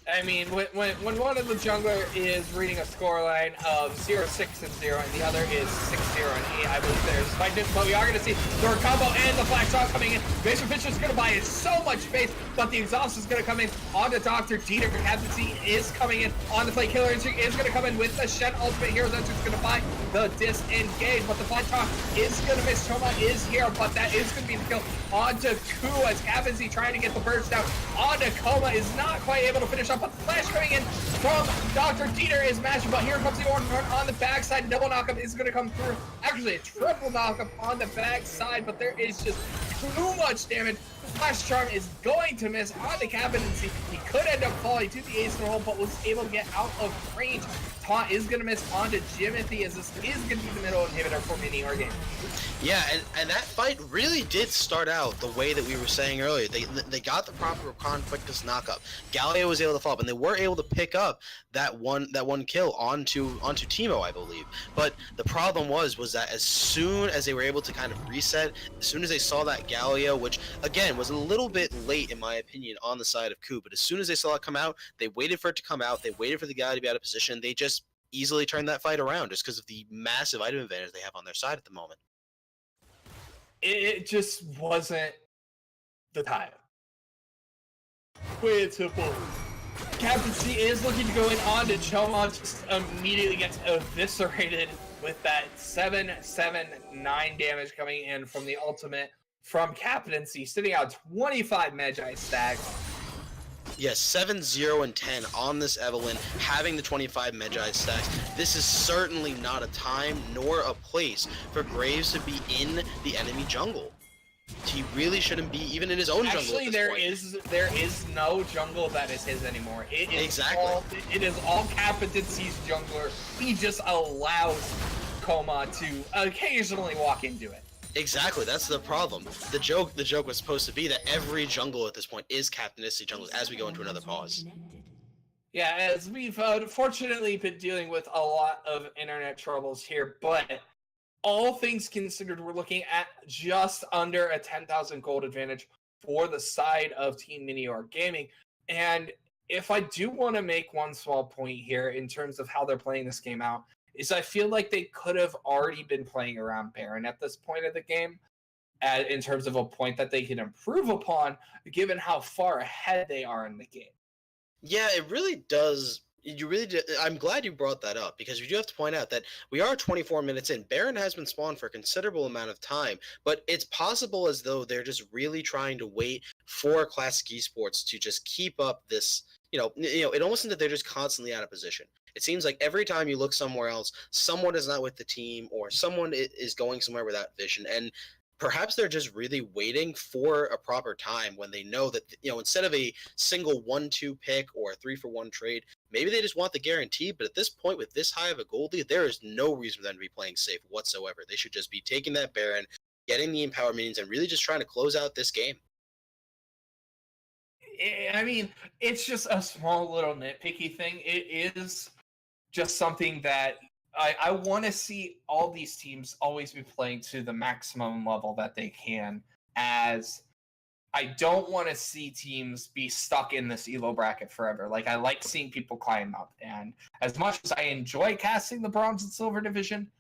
I mean, when one of the jungler is reading a scoreline of 0-6 and 0, and the other is 6-0 and 8, I believe there's fight. But we are going to see the combo and the flash shot coming in. Mason Fisher is going to buy it so much space, but the exhaust is going to come in onto Dr. Dieter. Captaincy is coming in on the play. Killer Instinct is going to come in with the Shen ultimate here. That's just going to buy the disengage, but the flash shot is going to miss. Choma is here, but that is going to be the kill onto Ku as Captaincy trying to get the burst out onto Coma is not quite able to finish up. But the flash coming in from Dr. Dieter is matching, but here comes the Ornn on the backside. Double knockup is going to come through. Actually, a triple knockup on the backside, but there is just too much damage. The flash charm is going to miss on the Captaincy. He could end up falling to the ace in the hole, but was able to get out of range. Taunt is going to miss onto Jimothy as this is going to be the middle inhibitor for Minior game. Yeah, and that fight really did start out the way that we were saying earlier. They got the proper quickness knockup. Galio was able to follow up, and they were able to pick up that one kill onto Timo, I believe. But the problem was that as soon as they were able to kind of reset, as soon as they saw that Galio, which again was a little bit late in my opinion on the side of Ku, but as soon as they saw it come out, they waited for it to come out. They waited for the guy to be out of position. They just easily turned that fight around just because of the massive item advantage they have on their side at the moment. it just wasn't the time. Way it's simple. Captaincy is looking to go in on to Choma, just immediately gets eviscerated with that 7/7/9 damage coming in from the ultimate from Captaincy, sitting out 25 Magi stacks. Yes, 7, 0, and 10 on this Evelyn, having the 25 Magi stacks. This is certainly not a time nor a place for Graves to be in the enemy jungle. He really shouldn't be even in his own jungle. Actually, there is no jungle that is his anymore. It is exactly. It is all Captaincy's jungler. He just allows Coma to occasionally walk into it. Exactly, that's the problem. The joke was supposed to be that every jungle at this point is Captaincy jungle as we go into another pause. Yeah, as we've unfortunately been dealing with a lot of internet troubles here, but all things considered, we're looking at just under a 10,000 gold advantage for the side of Team Minior Gaming. And if I do want to make one small point here in terms of how they're playing this game out, is I feel like they could have already been playing around Baron at this point of the game, in terms of a point that they can improve upon, given how far ahead they are in the game. Yeah, it really does. I'm glad you brought that up, because we do have to point out that we are 24 minutes in. Baron has been spawned for a considerable amount of time, but it's possible as though they're just really trying to wait for Classic Esports to just keep up this. It almost seems that they're just constantly out of position. It seems like every time you look somewhere else, someone is not with the team or someone is going somewhere without vision. And perhaps they're just really waiting for a proper time when they know that, instead of a single 1-2 pick or a 3-for-1 trade, maybe they just want the guarantee. But at this point, with this high of a gold lead, there is no reason for them to be playing safe whatsoever. They should just be taking that Baron, getting the Empower minions, and really just trying to close out this game. I mean, it's just a small little nitpicky thing. It is just something that I want to see all these teams always be playing to the maximum level that they can, as I don't want to see teams be stuck in this ELO bracket forever. Like, I like seeing people climb up, and as much as I enjoy casting the bronze and silver division,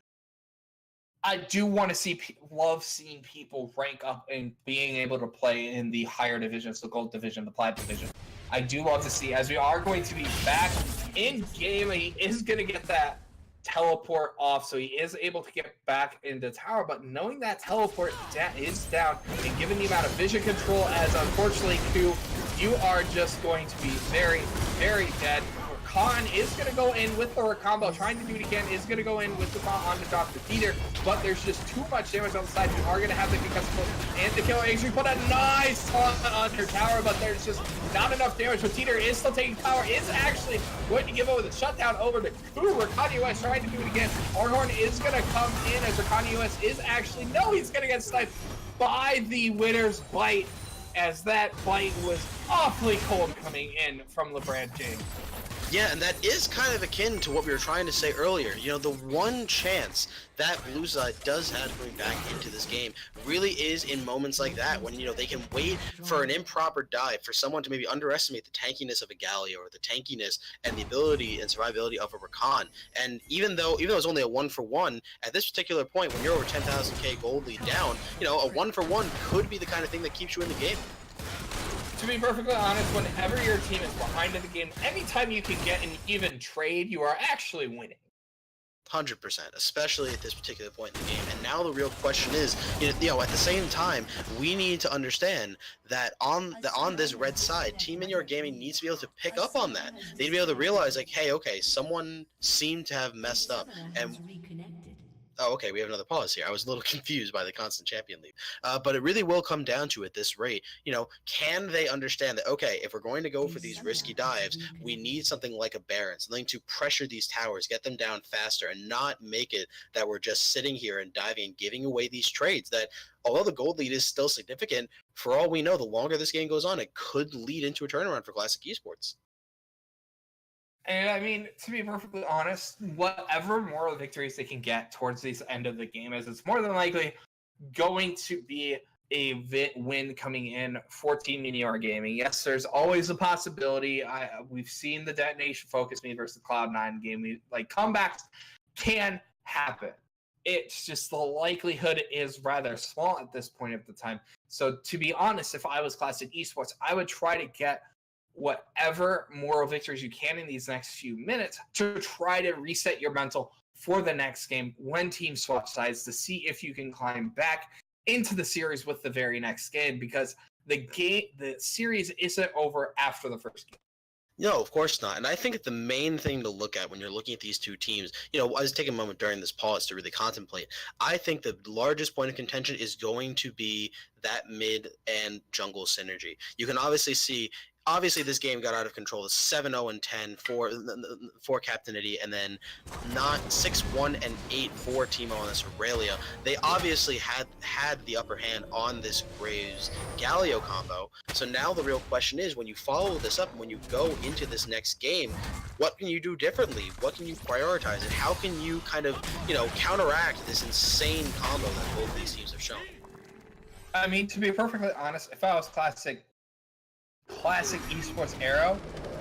I do want to love seeing people rank up and being able to play in the higher divisions, the gold division, the plat division. I do love to see, as we are going to be back in game, he is going to get that teleport off, so he is able to get back into tower. But knowing that teleport is down, and given the amount of vision control, as unfortunately, Q, you are just going to be very, very dead. Khan is going to go in with the recombo, trying to do what he can, is going to go in with the Khan on the Dr. Dieter, but there's just too much damage on the side. We are going to have the concussive and the kill. Actually put a nice taunt on her tower, but there's just not enough damage. So Dieter is still taking power, is actually going to give over the shutdown over to Ku. Rakani US trying to do it again. Orhorn is going to come in as Rakani US is actually, no, he's going to get sniped by the Winner's Bite, as that bite was awfully cold coming in from LeBron James. Yeah, and that is kind of akin to what we were trying to say earlier. The one chance that Blue Side does have going back into this game really is in moments like that, when, they can wait for an improper dive, for someone to maybe underestimate the tankiness of a Galio, or the tankiness and the ability and survivability of a Rakan. And even though it's only a 1-for-1, at this particular point, when you're over 10,000k gold lead down, a 1-for-1 could be the kind of thing that keeps you in the game. To be perfectly honest, whenever your team is behind in the game, anytime you can get an even trade, you are actually winning. 100%, especially at this particular point in the game. And now the real question is, at the same time, we need to understand that on this red side, Team Minior Gaming needs to be able to pick up on that. They need to be able to realize, like, hey, okay, someone seemed to have messed up, and oh, okay, we have another pause here. I was a little confused by the constant champion leave. But it really will come down to, at this rate, can they understand that, okay, if we're going to go for these risky dives, we need something like a Baron, something to pressure these towers, get them down faster, and not make it that we're just sitting here and diving and giving away these trades that, although the gold lead is still significant, for all we know, the longer this game goes on, it could lead into a turnaround for Classic Esports. And I mean, to be perfectly honest, whatever moral victories they can get towards the end of the game is, it's more than likely going to be a win coming in for Team Minior Gaming. Yes, there's always a possibility. We've seen the Detonation Focus Me versus the Cloud9 game. Comebacks can happen. it's just the likelihood is rather small at this point of the time. So to be honest, if I was Classic Esports, I would try to get whatever moral victories you can in these next few minutes to try to reset your mental for the next game when teams swap sides to see if you can climb back into the series with the very next game, because the series isn't over after the first game. No, of course not. And I think the main thing to look at when you're looking at these two teams, I was taking a moment during this pause to really contemplate. I think the largest point of contention is going to be that mid and jungle synergy. You can obviously see, this game got out of control. The 7-0 and 10 for Captainity, and then not 6-1 and 8 for Teemo on this Aurelia. They obviously had the upper hand on this Graves Galio combo. So now the real question is, when you follow this up and when you go into this next game, what can you do differently? What can you prioritize? And how can you kind of, counteract this insane combo that both these teams have shown? I mean, to be perfectly honest, if I was Classic Esports Arrow,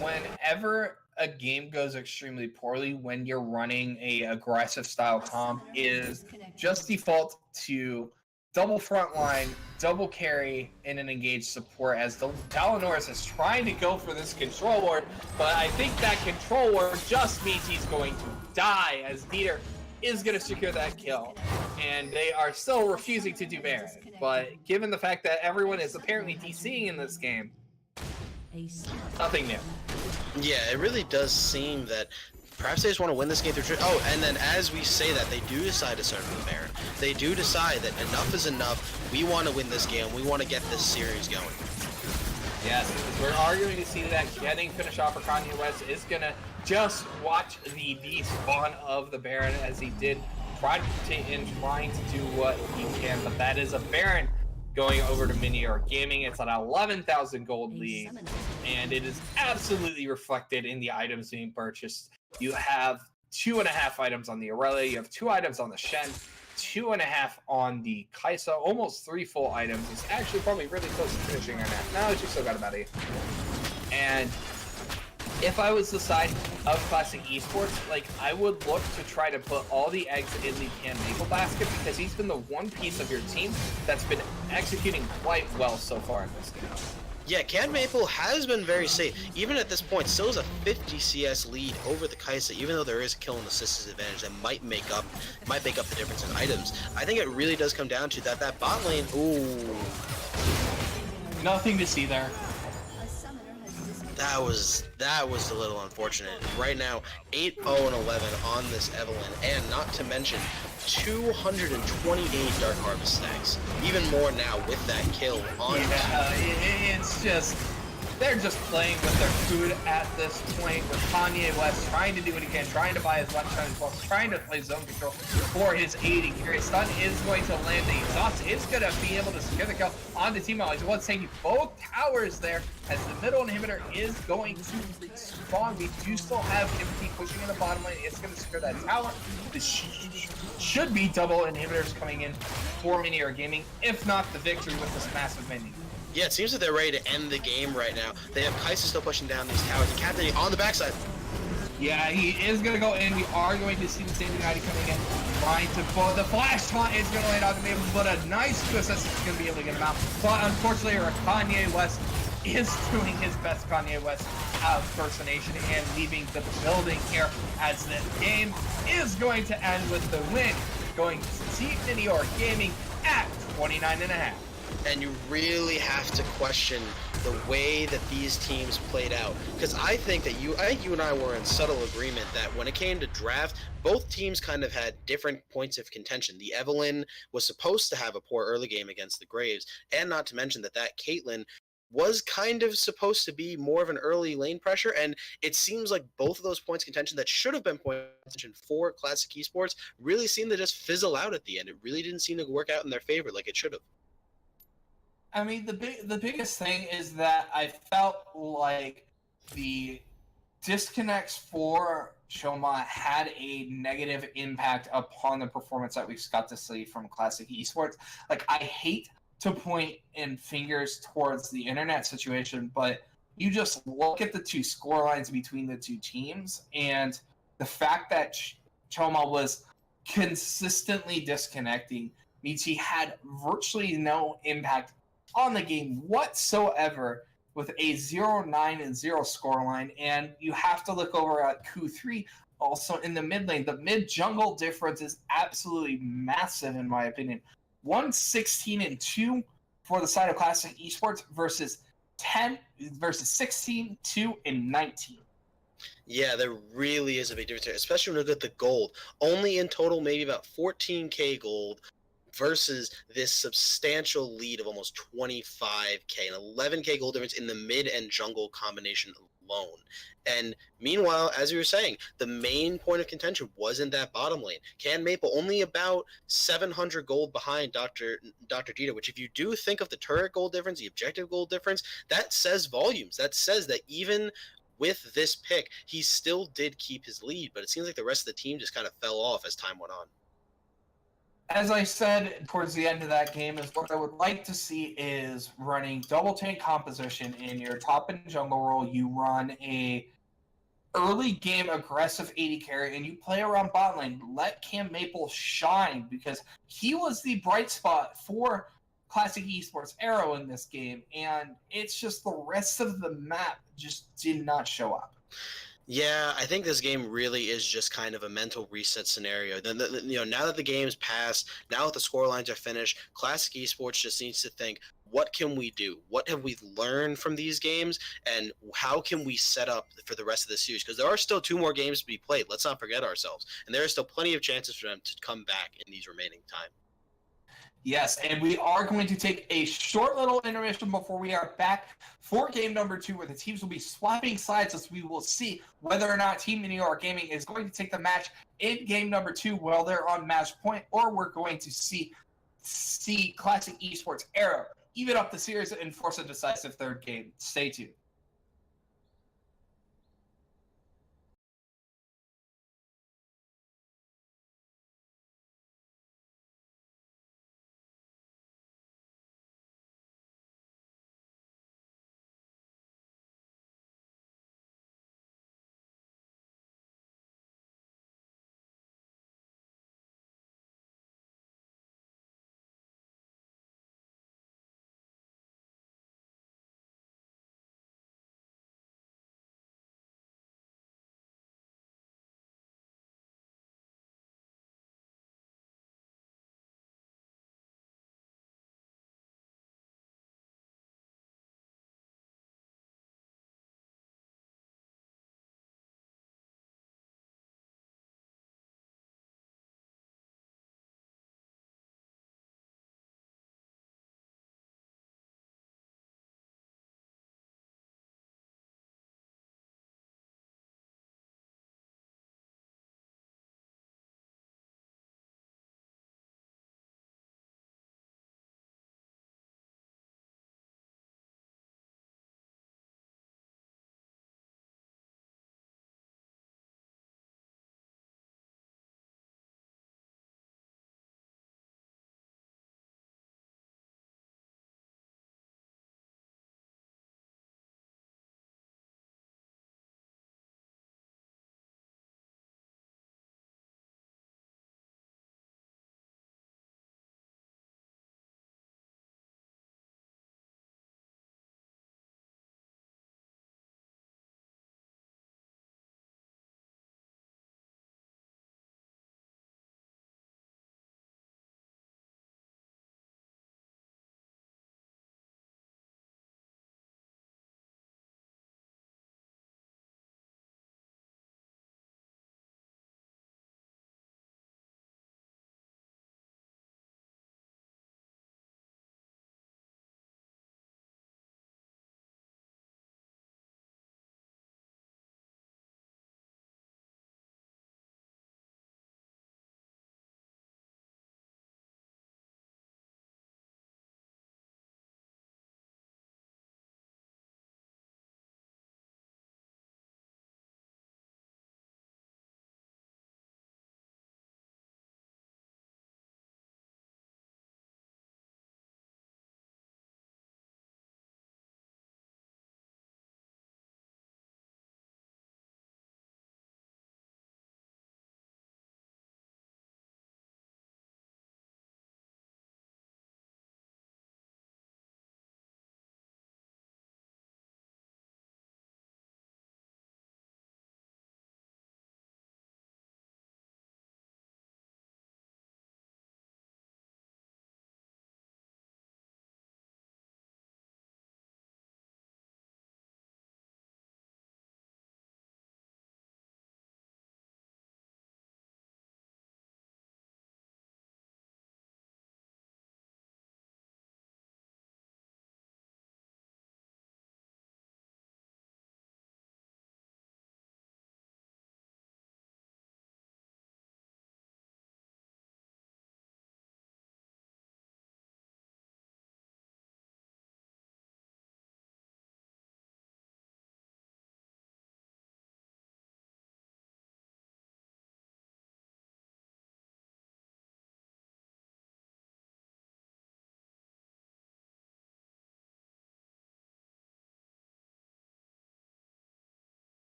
whenever a game goes extremely poorly, when you're running a aggressive style comp, is just default to double front line, double carry, and an engaged support, as the Dalinoris is trying to go for this control ward, but I think that control ward just means he's going to die, as Dieter is going to secure that kill, and they are still refusing to do Baron. But given the fact that everyone is apparently DCing in this game, nothing new. Yeah, it really does seem that perhaps they just want to win this game through. Oh, and then as we say that, they do decide to start with the Baron. They do decide that enough is enough. We want to win this game. We want to get this series going. Yes, we're arguing to see that getting finish off for Kanye West is going to just watch the despawn of the Baron, as he did trying to do what he can, but that is a Baron going over to Minior Gaming. It's an 11,000 gold lead, and it is absolutely reflected in the items being purchased. You have 2.5 items on the Aurelia, you have 2 items on the Shen, 2.5 on the Kaisa, almost 3 full items. It's actually probably really close to finishing on that. No, she still got about 8. And if I was the side of Classic Esports, I would look to try to put all the eggs in the Can Maple basket, because he's been the one piece of your team that's been executing quite well so far in this game. Yeah, Can Maple has been very safe. Even at this point, still is a 50 CS lead over the Kaisa, even though there is a kill and assist advantage that might make up the difference in items. I think it really does come down to that bot lane. Ooh. Nothing to see there. That was a little unfortunate. Right now, 8-0 and 11 on this Evelyn, and not to mention 228 Dark Harvest stacks. Even more now with that kill on. Yeah, it's just, they're just playing with their food at this point, with Kanye West trying to do what he can, trying to buy as much time as possible, trying to play zone control for his 80. Curious Stun is going to land. The Exhaust is going to be able to secure the kill on the team. He's once taking both towers there, as the middle inhibitor is going to respawn. We do still have Timothy pushing in the bottom lane. It's going to secure that tower. This should be double inhibitors coming in for Minior Gaming, if not the victory with this massive minion. Yeah, it seems that they're ready to end the game right now. They have Kaisa still pushing down these towers, and Captain on the backside. Yeah, he is going to go in. We are going to see the same United coming in, trying to pull. The flash taunt is going to land on the able, but a nice twist is going to be able to get him out. But unfortunately, Kanye West is doing his best Kanye West impersonation and leaving the building here, as the game is going to end with the win, going to Team Minior Gaming at 29.5. And you really have to question the way that these teams played out, because I think you and I were in subtle agreement that when it came to draft, both teams kind of had different points of contention. The Evelyn was supposed to have a poor early game against the Graves, and not to mention that Caitlyn was kind of supposed to be more of an early lane pressure, and it seems like both of those points of contention that should have been points of contention for Classic Esports really seemed to just fizzle out at the end. It really didn't seem to work out in their favor like it should have. I mean, the biggest thing is that I felt like the disconnects for Choma had a negative impact upon the performance that we got to see from Classic Esports. I hate to point in fingers towards the internet situation, but you just look at the two score lines between the two teams, and the fact that Choma was consistently disconnecting means he had virtually no impact on the game whatsoever with a 0-9 and 0 scoreline. And you have to look over at Q3 also in the mid lane. The mid jungle difference is absolutely massive, in my opinion. 116 and 2 for the side of Classic Esports versus 16, 2, and 19. Yeah, there really is a big difference there, especially when you look at the gold. Only in total, maybe about 14K gold versus this substantial lead of almost 25K, an 11K gold difference in the mid and jungle combination alone. And meanwhile, as you were saying, the main point of contention wasn't that bottom lane. Can Maple only about 700 gold behind Dr. Dita, which if you do think of the turret gold difference, the objective gold difference, that says volumes. That says that even with this pick, he still did keep his lead, but it seems like the rest of the team just kind of fell off as time went on. As I said towards the end of that game, is what I would like to see is running double tank composition in your top and jungle role. You run a early game aggressive AD carry and you play around bot lane. Let Cam Maple shine because he was the bright spot for Classic Esports Arrow in this game, and it's just the rest of the map just did not show up. Yeah, I think this game really is just kind of a mental reset scenario. Then, now that the game's passed, now that the scorelines are finished, Classic Esports just needs to think, what can we do? What have we learned from these games, and how can we set up for the rest of the series? Because there are still 2 more games to be played. Let's not forget ourselves, and there are still plenty of chances for them to come back in these remaining time. Yes, and we are going to take a short little intermission before we are back for game number 2, where the teams will be swapping sides as we will see whether or not Team Minior Gaming is going to take the match in game number 2 while they're on match point, or we're going to see Classic Esports Arrow even up the series and force a decisive third game. Stay tuned.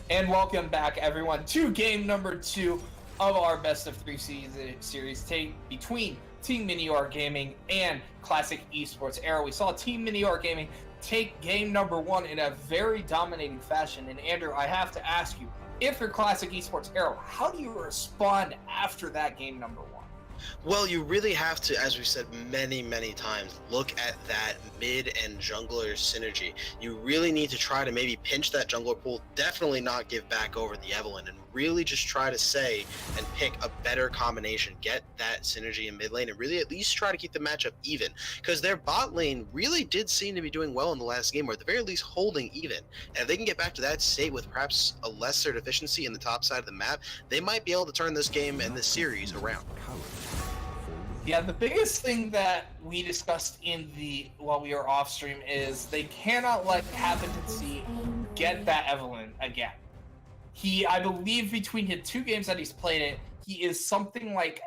And welcome back, everyone, to game number 2 of our best of 3 series take between Team Minior Gaming and Classic Esports Era. We saw Team Minior Gaming take game number 1 in a very dominating fashion. And Andrew, I have to ask you, if you're Classic Esports Era, how do you respond after that game number 1? Well, you really have to, as we've said many, many times, look at that mid and jungler synergy. You really need to try to maybe pinch that jungler pool, definitely not give back over the Evelyn, and really just try to say and pick a better combination, get that synergy in mid lane, and really at least try to keep the matchup even. Because their bot lane really did seem to be doing well in the last game, or at the very least holding even. And if they can get back to that state with perhaps a lesser deficiency in the top side of the map, they might be able to turn this game and this series around. Yeah, the biggest thing that we discussed while we were off stream is they cannot let Captaincy get that Evelyn again. I believe between his 2 games that he's played it, he is something like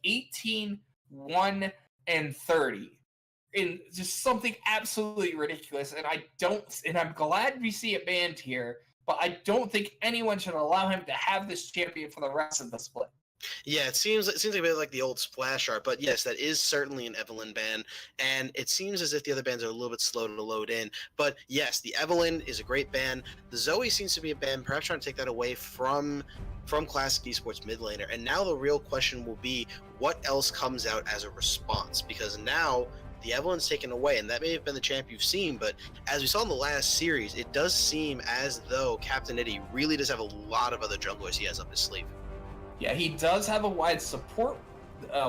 18, 1, and 30. And just something absolutely ridiculous. And I'm glad we see it banned here, but I don't think anyone should allow him to have this champion for the rest of the split. Yeah, it seems a bit like the old splash art, but yes, that is certainly an Evelyn ban, and it seems as if the other bans are a little bit slow to load in. But yes, the Evelyn is a great ban. The Zoe seems to be a ban, perhaps trying to take that away from Classic Esports mid laner. And now the real question will be what else comes out as a response, because now the Evelyn's taken away, and that may have been the champ you've seen, but as we saw in the last series, it does seem as though Captain Eddie really does have a lot of other junglers he has up his sleeve. Yeah, he does have a wide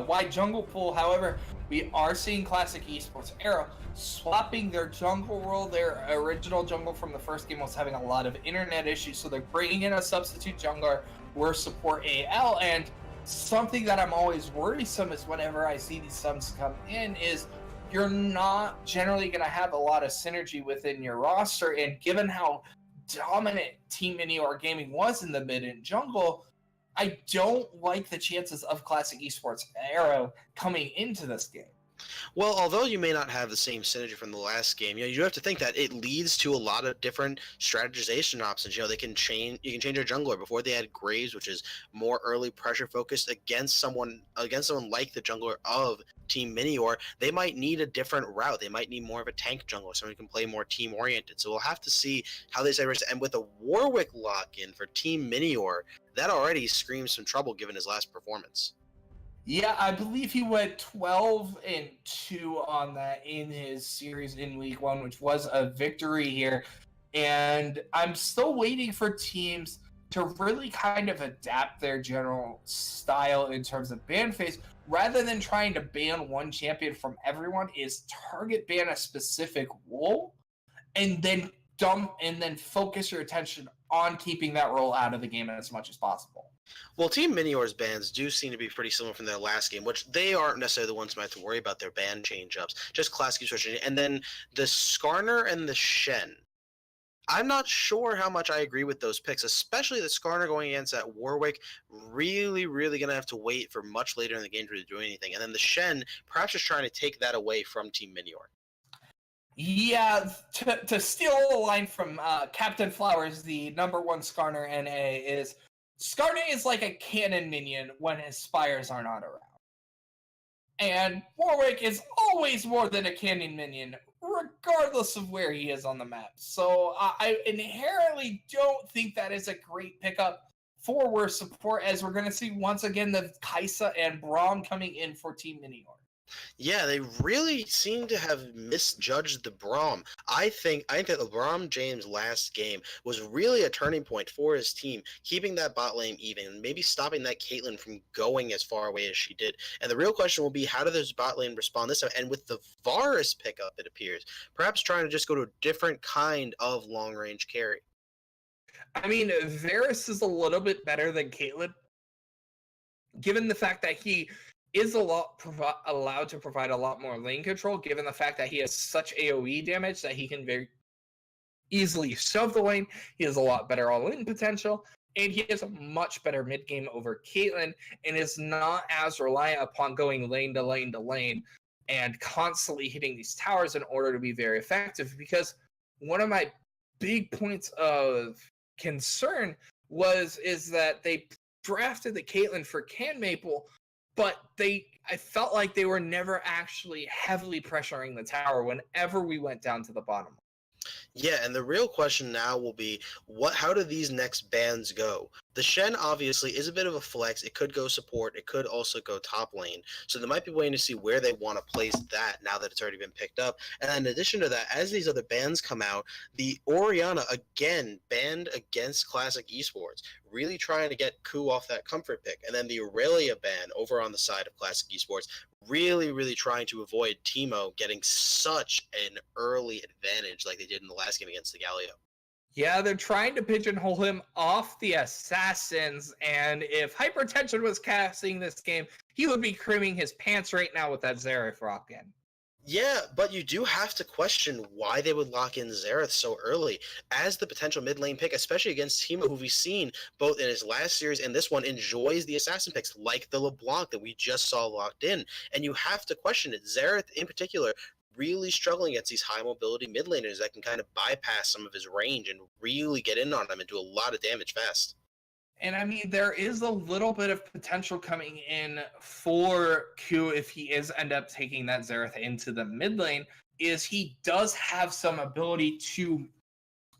wide jungle pool. However, we are seeing Classic Esports Era swapping their jungle role. Their original jungle from the first game was having a lot of internet issues, so they're bringing in a substitute jungler where support AL. And something that I'm always worrisome is whenever I see these subs come in is you're not generally going to have a lot of synergy within your roster. And given how dominant Team Minior Gaming was in the mid and jungle, I don't like the chances of Classic Esports Arrow coming into this game. Well, although you may not have the same synergy from the last game, you have to think that it leads to a lot of different strategization options. You can change your jungler. Before they had Graves, which is more early pressure focused against someone like the jungler of Team Minior. They might need a different route. They might need more of a tank jungler, someone who can play more team oriented. So we'll have to see how they separate. And with a Warwick lock in for Team Minior, that already screams some trouble given his last performance. Yeah, I believe he went 12-2 on that in his series in week 1, which was a victory here. And I'm still waiting for teams to really kind of adapt their general style in terms of ban phase. Rather than trying to ban one champion from everyone, is target ban a specific role and then focus your attention on keeping that role out of the game as much as possible. Well, Team Minior's bans do seem to be pretty similar from their last game, which they aren't necessarily the ones who might have to worry about their ban change-ups. Just classic switching. And then the Skarner and the Shen. I'm not sure how much I agree with those picks, especially the Skarner going against that Warwick. Really, really going to have to wait for much later in the game to do anything. And then the Shen, perhaps just trying to take that away from Team Minior. Yeah, to steal a line from Captain Flowers, the number 1 Skarner NA is Skarner is like a cannon minion when his spires are not around. And Warwick is always more than a cannon minion, regardless of where he is on the map. So I inherently don't think that is a great pickup for worse support, as we're going to see once again the Kaisa and Braum coming in for Team Minior. Yeah, they really seem to have misjudged the Braum. I think that the Braum James last game was really a turning point for his team, keeping that bot lane even, and maybe stopping that Caitlyn from going as far away as she did. And the real question will be, how do those bot lane respond this time? And with the Varus pickup, it appears, perhaps trying to just go to a different kind of long-range carry. I mean, Varus is a little bit better than Caitlyn, given the fact that he is allowed to provide a lot more lane control, given the fact that he has such AoE damage that he can very easily shove the lane. He has a lot better all-in potential, and he has a much better mid-game over Caitlyn, and is not as reliant upon going lane to lane to lane and constantly hitting these towers in order to be very effective. Because one of my big points of concern is that they drafted the Caitlyn for Can Maple, but I felt like they were never actually heavily pressuring the tower whenever we went down to the bottom. Yeah, and the real question now will be how do these next bans go? The Shen obviously is a bit of a flex. It could go support. It could also go top lane. So they might be waiting to see where they want to place that now that it's already been picked up. And in addition to that, as these other bans come out, the Orianna again banned against Classic Esports, really trying to get Ku off that comfort pick. And then the Aurelia ban over on the side of Classic Esports, really trying to avoid Teemo getting such an early advantage like they did in the last game against the Galio. Yeah, they're trying to pigeonhole him off the Assassins, and if Hypertension was casting this game, he would be creaming his pants right now with that Xerath rock in. Yeah, but you do have to question why they would lock in Xerath so early as the potential mid lane pick, especially against Teemo, who we've seen both in his last series and this one enjoys the assassin picks like the LeBlanc that we just saw locked in. And you have to question it. Xerath in particular really struggling against these high mobility mid laners that can kind of bypass some of his range and really get in on him and do a lot of damage fast. And I mean, there is a little bit of potential coming in for Q if he end up taking that Xerath into the mid lane, is he does have some ability to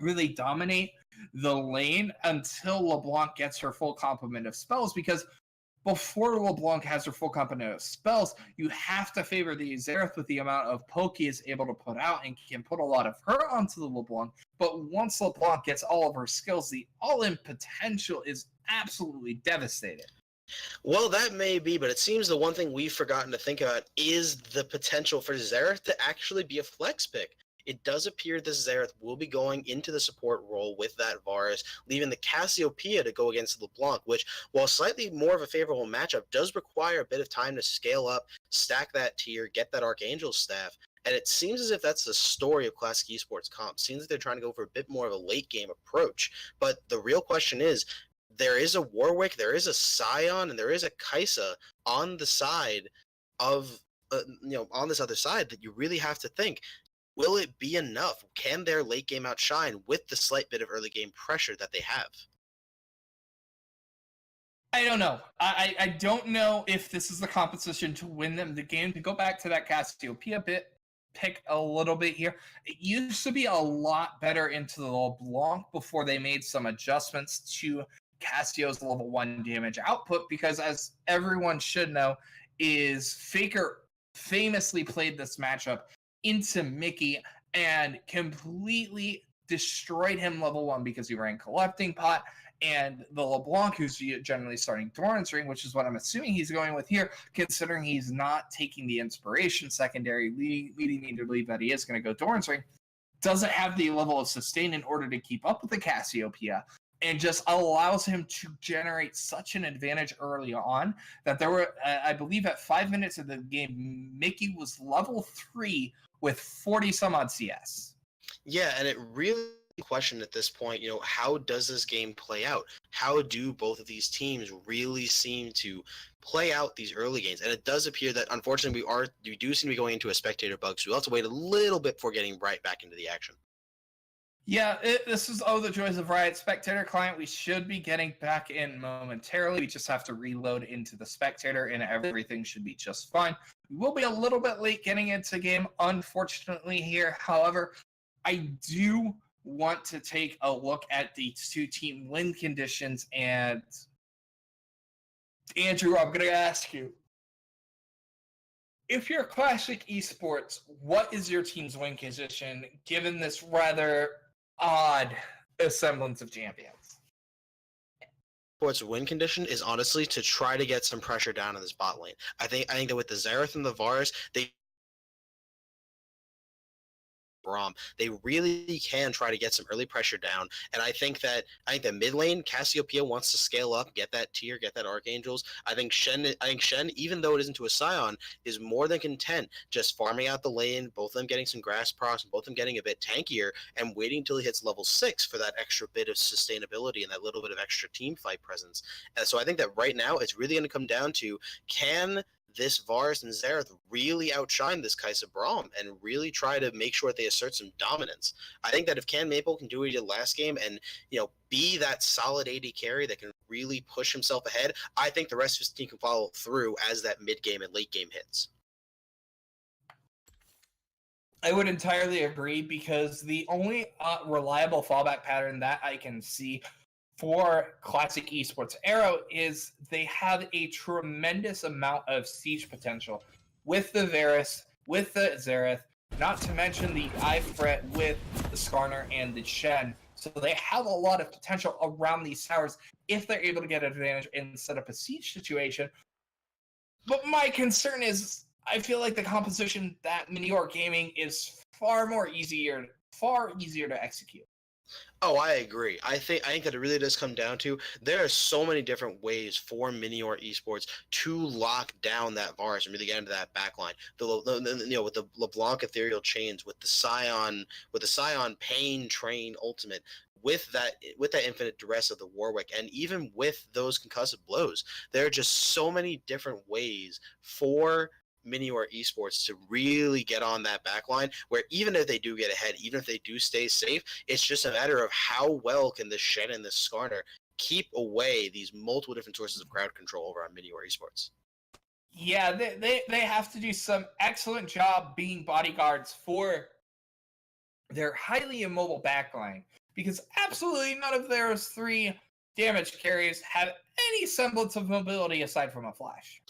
really dominate the lane until LeBlanc gets her full complement of spells, because before LeBlanc has her full complement of spells, you have to favor the Xerath with the amount of poke he is able to put out and can put a lot of her onto the LeBlanc. But once LeBlanc gets all of her skills, the all-in potential is absolutely devastating. Well, that may be, but it seems the one thing we've forgotten to think about is the potential for Xerath to actually be a flex pick. It does appear this Xerath will be going into the support role with that Varus, leaving the Cassiopeia to go against LeBlanc, which, while slightly more of a favorable matchup, does require a bit of time to scale up, stack that tier, get that Archangel staff. And it seems as if that's the story of Classic Esports comp. It seems like they're trying to go for a bit more of a late game approach. But the real question is, there is a Warwick, there is a Scion, and there is a Kaisa on the side of, on this other side that you really have to think, will it be enough? Can their late game outshine with the slight bit of early game pressure that they have? I don't know. I don't know if this is the composition to win them the game. To go back to that Cassiopeia pick a little bit here, it used to be a lot better into the LeBlanc before they made some adjustments to Cassio's level 1 damage output, because as everyone should know, is Faker famously played this matchup into Mickey and completely destroyed him level 1 because he ran Collecting Pot, and the LeBlanc, who's generally starting Doran's Ring, which is what I'm assuming he's going with here, considering he's not taking the Inspiration secondary, leading me to believe that he is going to go Doran's Ring, doesn't have the level of sustain in order to keep up with the Cassiopeia, and just allows him to generate such an advantage early on that there were, I believe at 5 minutes of the game, Mickey was level 3 with 40 some odd CS. Yeah, and it really question at this point, how does this game play out? How do both of these teams really seem to play out these early games? And it does appear that unfortunately we do seem to be going into a spectator bug, so we'll have to wait a little bit before getting right back into the action. Yeah, this is the joys of Riot Spectator client. We should be getting back in momentarily. We just have to reload into the Spectator and everything should be just fine. We will be a little bit late getting into game, unfortunately, here. However, I do want to take a look at the two-team win conditions. And Andrew, I'm going to ask you, if you're Classic Esports, what is your team's win condition given this rather odd semblance of champions? Sports win condition is honestly to try to get some pressure down in this bot lane. I think that with the Xerath and the Varus, they really can try to get some early pressure down. And I think that mid lane, Cassiopeia wants to scale up, get that tier, get that Archangels. I think Shen, even though it isn't to a Scion, is more than content just farming out the lane, both of them getting some grass procs, and both of them getting a bit tankier, and waiting until he hits level 6 for that extra bit of sustainability and that little bit of extra team fight presence. And so I think that right now it's really going to come down to, can this Varus and Xerath really outshine this Kai'Sa Braum and really try to make sure that they assert some dominance. I think that if Can Maple can do what he did last game and, be that solid AD carry that can really push himself ahead, I think the rest of his team can follow through as that mid game and late game hits. I would entirely agree, because the only reliable fallback pattern that I can see for Classic Esports Arrow is they have a tremendous amount of siege potential with the Varus, with the Xerath, not to mention the Ifrit with the Skarner and the Shen. So they have a lot of potential around these towers if they're able to get an advantage and set up a siege situation. But my concern is, I feel like the composition that Minior Gaming is far easier to execute. Oh, I agree. I think that it really does come down to there are so many different ways for Minior Esports to lock down that Varus and really get into that backline. With the LeBlanc Ethereal Chains, with the Scion Pain Train Ultimate, with that infinite duress of the Warwick, and even with those concussive blows, there are just so many different ways for Minior Esports to really get on that backline, where even if they do get ahead, even if they do stay safe, it's just a matter of how well can this Shen and this Skarner keep away these multiple different sources of crowd control over on Minior Esports. Yeah, they have to do some excellent job being bodyguards for their highly immobile backline, because absolutely none of those three damage carries have any semblance of mobility aside from a flash.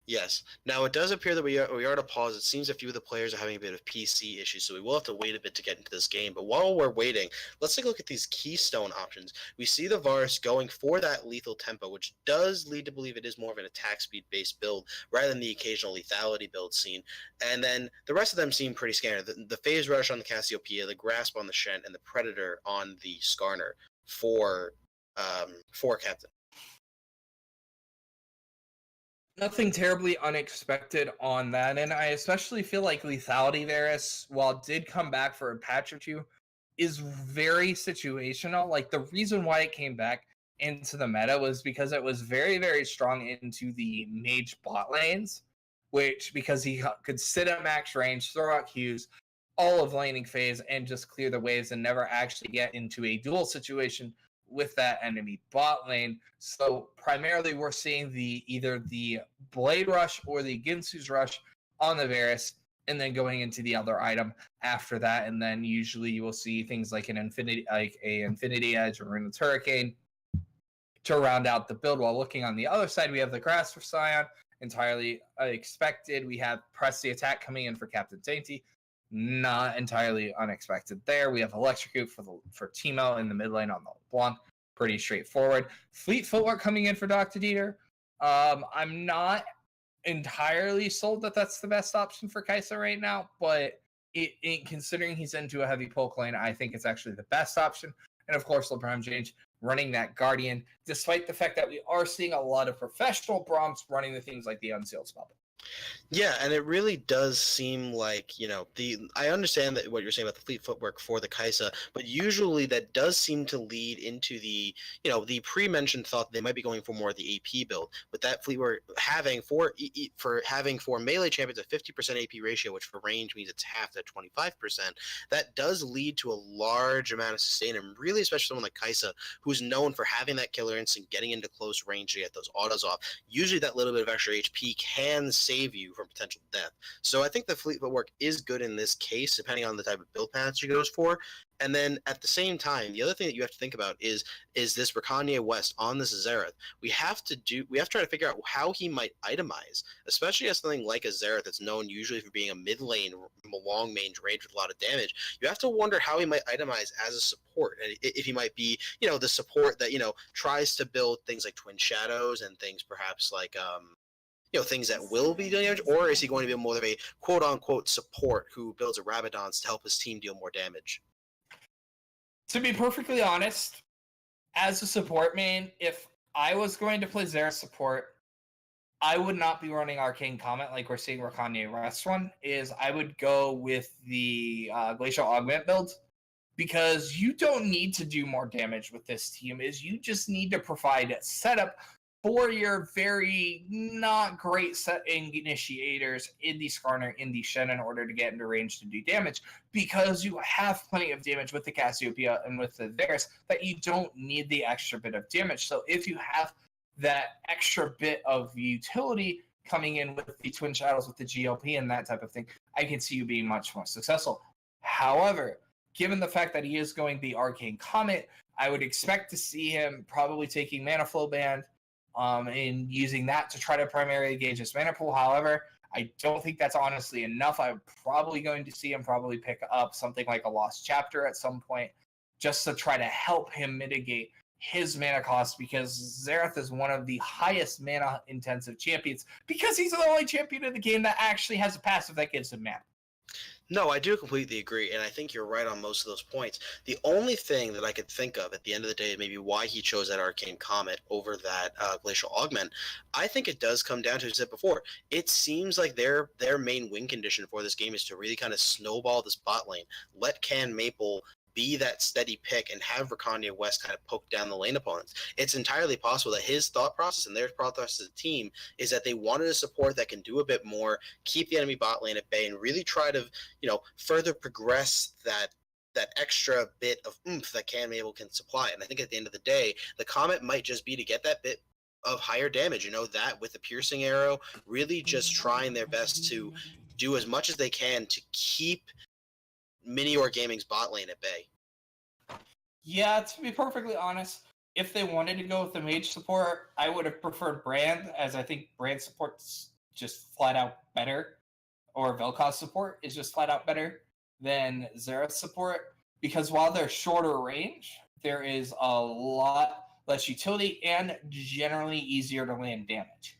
Yes. Now, it does appear that we are at a pause. It seems a few of the players are having a bit of PC issues, so we will have to wait a bit to get into this game. But while we're waiting, let's take a look at these keystone options. We see the Varus going for that lethal tempo, which does lead to believe it is more of an attack speed-based build rather than the occasional lethality build seen. And then the rest of them seem pretty scary. The Phase Rush on the Cassiopeia, the Grasp on the Shen, and the Predator on the Skarner for Captain. Nothing terribly unexpected on that, and I especially feel like Lethality Varus, while it did come back for a patch or two, is very situational. Like, the reason why it came back into the meta was because it was very strong into the mage bot lanes, because he could sit at max range, throw out Qs, all of laning phase, and just clear the waves and never actually get into a duel situation with that enemy bot lane. So primarily we're seeing either the Blade Rush or the Ginsu's Rush on the Varus, and then going into the other item after that. And then usually you will see things like a Infinity Edge or an Hurricane to round out the build. While looking on the other side, we have the Grasp for Scion, entirely expected. We have Press the Attack coming in for Captain Dainty, not entirely unexpected there. We have Electrocute for Teemo in the mid lane on the LeBlanc, pretty straightforward. Fleet Footwork coming in for Dr. Dieter. I'm not entirely sold that that's the best option for Kai'Sa right now, but considering he's into a heavy poke lane, I think it's actually the best option. And of course, LeBron James running that Guardian, despite the fact that we are seeing a lot of professional Broms running the things like the Unsealed Spell. Yeah, and it really does seem like, I understand that what you're saying about the fleet footwork for the Kai'Sa, but usually that does seem to lead into the pre-mentioned thought that they might be going for more of the AP build, with that fleet work having for melee champions a 50% AP ratio, which for range means it's half at 25%. That does lead to a large amount of sustain, and really especially someone like Kai'Sa, who's known for having that killer instinct, getting into close range to get those autos off. Usually that little bit of extra HP can save you from potential death. So I think the fleet footwork is good in this case, depending on the type of build path she goes for. And then at the same time, the other thing that you have to think about is this Rakanye West on this Xerath. We have to try to figure out how he might itemize, especially as something like a Xerath that's known usually for being a mid lane, long range with a lot of damage. You have to wonder how he might itemize as a support, and if he might be, the support that tries to build things like Twin Shadows and things perhaps like things that will be doing damage, or is he going to be more of a quote-unquote support who builds a Rabadons to help his team deal more damage? To be perfectly honest, as a support main, if I was going to play Xerath support, I would not be running Arcane Comet like we're seeing Rakanye West one. I would go with the Glacial Augment build, because you don't need to do more damage with this team. You just need to provide setup for your very not great set initiators in the Skarner, in the Shen, in order to get into range to do damage, because you have plenty of damage with the Cassiopeia and with the Varus that you don't need the extra bit of damage. So if you have that extra bit of utility coming in with the Twin Shadows, with the GLP and that type of thing, I can see you being much more successful. However, given the fact that he is going the Arcane Comet, I would expect to see him probably taking Mana Flow Band, and using that to try to primarily gauge his mana pool. However, I don't think that's honestly enough. I'm probably going to see him probably pick up something like a Lost Chapter at some point, just to try to help him mitigate his mana cost, because Xerath is one of the highest mana intensive champions, because he's the only champion in the game that actually has a passive that gives him mana. No, I do completely agree, and I think you're right on most of those points. The only thing that I could think of at the end of the day, maybe why he chose that Arcane Comet over that Glacial Augment, I think it does come down to, as I said before, it seems like their main win condition for this game is to really kind of snowball the spot lane, let Can Maple be that steady pick, and have Rakandia West kind of poke down the lane opponents. It's entirely possible that his thought process and their thought process as a team is that they wanted a support that can do a bit more, keep the enemy bot lane at bay, and really try to, further progress that extra bit of oomph that Can Mabel can supply. And I think at the end of the day, the Comet might just be to get that bit of higher damage, that with the piercing arrow, really just trying their best to do as much as they can to keep Minior Gaming's bot lane at bay. Yeah, to be perfectly honest, if they wanted to go with the mage support, I would have preferred Brand, as I think Brand support's just flat out better, or Vel'Koz support is just flat out better than Xerath support, because while they're shorter range, there is a lot less utility and generally easier to land damage.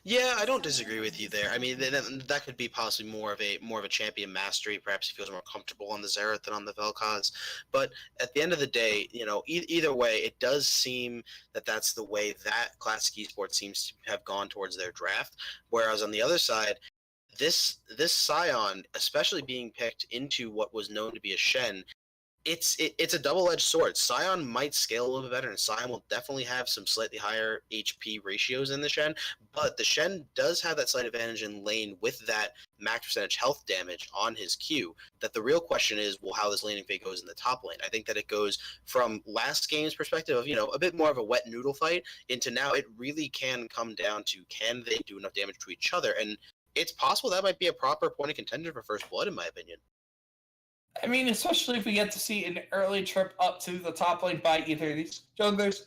Yeah, I don't disagree with you there. I mean, that could be possibly more of a champion mastery. Perhaps he feels more comfortable on the Xerath than on the Vel'Koz. But at the end of the day, either way, it does seem that that's the way that Classic Esports seems to have gone towards their draft. Whereas on the other side, this Scion, especially being picked into what was known to be a Shen, it's a double-edged sword. Scion might scale a little bit better, and Scion will definitely have some slightly higher HP ratios than the Shen, but the Shen does have that slight advantage in lane with that max percentage health damage on his Q. That the real question is, well, how this laning phase goes in the top lane. I think that it goes from last game's perspective of, a bit more of a wet noodle fight, into now it really can come down to, can they do enough damage to each other? And it's possible that might be a proper point of contention for First Blood, in my opinion. I mean, especially if we get to see an early trip up to the top lane by either of these junglers.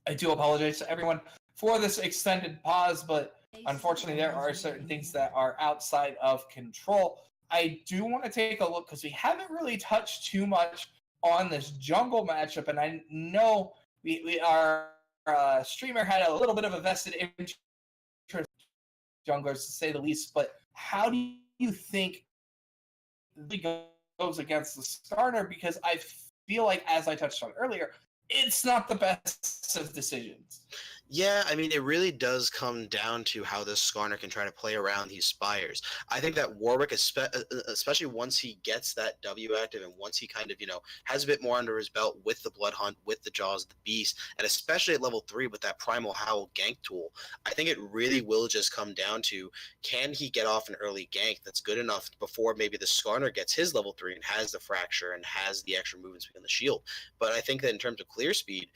I do apologize to everyone for this extended pause, but unfortunately there are certain things that are outside of control. I do want to take a look, because we haven't really touched too much on this jungle matchup, and I know our streamer had a little bit of a vested interest in junglers, to say the least, but how do you think goes against the Skarner? Because I feel like, as I touched on earlier, it's not the best of decisions. Yeah, I mean, it really does come down to how this Skarner can try to play around these Spires. I think that Warwick, especially once he gets that W active, and once he kind of, has a bit more under his belt with the Blood Hunt, with the Jaws of the Beast, and especially at level 3 with that Primal Howl gank tool, I think it really will just come down to, can he get off an early gank that's good enough before maybe the Skarner gets his level 3 and has the Fracture and has the extra movement speed on the shield. But I think that in terms of clear speed,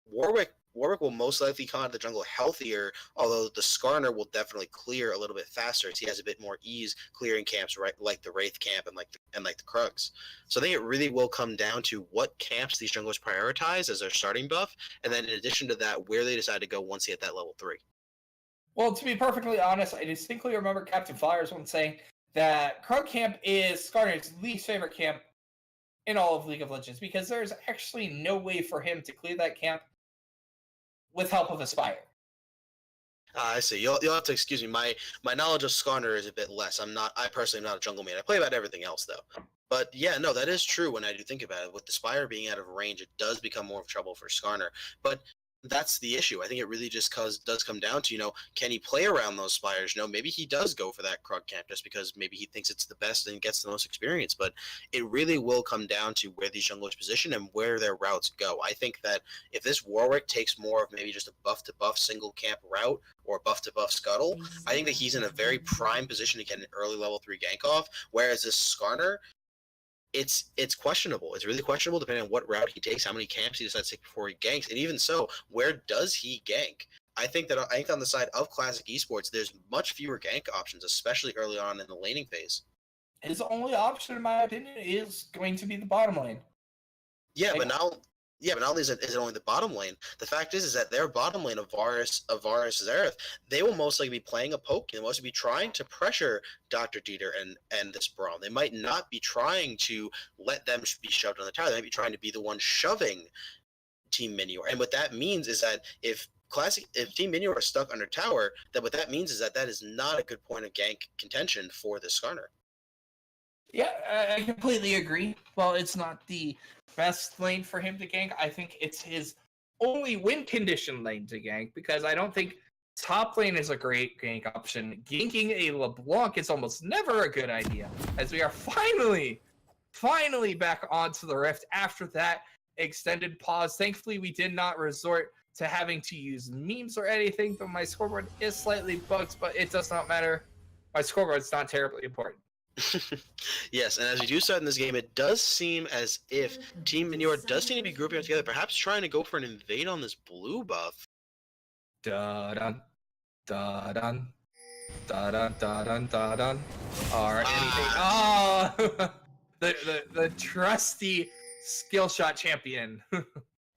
Warwick will most likely come out of the jungle healthier, although the Skarner will definitely clear a little bit faster, as he has a bit more ease clearing camps, right, like the Wraith camp and like the Krugs. So I think it really will come down to what camps these junglers prioritize as their starting buff, and then in addition to that, where they decide to go once they hit that level 3. Well, to be perfectly honest, I distinctly remember Captain Flyers once saying that Krug camp is Skarner's least favorite camp in all of League of Legends, because there's actually no way for him to clear that camp with help of Aspire. I see. You'll have to excuse me. My knowledge of Skarner is a bit less. I personally am not a jungle man. I play about everything else, though. But yeah, no, that is true when I do think about it. With the Spire being out of range, it does become more of trouble for Skarner. But That's the issue. I think it really just does come down to, can he play around those spires? Maybe he does go for that Krug camp just because maybe he thinks it's the best and gets the most experience. But it really will come down to where these junglers position and where their routes go. I think that if this Warwick takes more of maybe just a buff to buff single camp route or buff to buff scuttle, I think that he's in a very prime position to get an early level 3 gank off. Whereas this Skarner, it's questionable. It's really questionable depending on what route he takes, how many camps he decides to take before he ganks, and even so, where does he gank? I think on the side of Classic Esports, there's much fewer gank options, especially early on in the laning phase. His only option, in my opinion, is going to be the bottom lane. Yeah, but not only is it only the bottom lane. The fact is that their bottom lane of Varus Xerath, they will most likely be playing a poke and most likely be trying to pressure Dr. Dieter and this Braum. They might not be trying to let them be shoved on the tower. They might be trying to be the one shoving Team Minior. And what that means is that if Team Minior are stuck under tower, then what that means is that is not a good point of gank contention for this Skarner. Yeah, I completely agree. Well, it's not the best lane for him to gank. I think it's his only win condition lane to gank, because I don't think top lane is a great gank option. Ganking a LeBlanc is almost never a good idea, as we are finally back onto the Rift after that extended pause. Thankfully, we did not resort to having to use memes or anything, but my scoreboard is slightly bugged, but it does not matter. My scoreboard's not terribly important. Yes, and as we do start in this game, it does seem as if Team Minior does seem to be grouping up together, perhaps trying to go for an invade on this blue buff. Da-dun, da-dun, da-dun, da-dun, da-dun. Or anything. Oh! the trusty skill shot champion.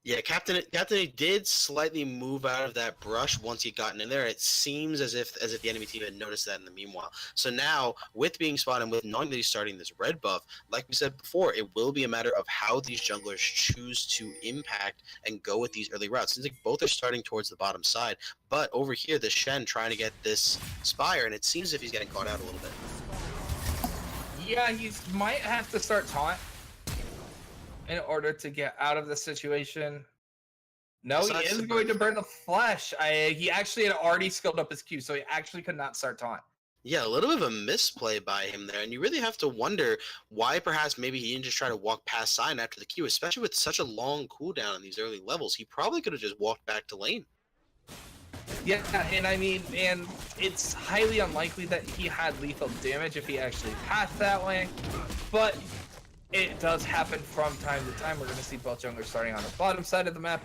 Yeah, Captain A did slightly move out of that brush once he'd gotten in there. It seems as if the enemy team had noticed that in the meanwhile. So now, with being spotted, with knowing that he's starting this red buff, like we said before, it will be a matter of how these junglers choose to impact and go with these early routes. Seems like both are starting towards the bottom side, but over here, the Shen trying to get this Spire, and it seems as if he's getting caught out a little bit. Yeah, he might have to start taunt in order to get out of the situation. No, he is going to burn the flesh. He actually had already skilled up his Q, so he actually could not start taunt. Yeah, a little bit of a misplay by him there, and you really have to wonder why perhaps maybe he didn't just try to walk past Sign after the Q, especially with such a long cooldown in these early levels. He probably could have just walked back to lane. Yeah, and I mean, and it's highly unlikely that he had lethal damage if he actually passed that way, but it does happen from time to time. We're going to see both junglers starting on the bottom side of the map.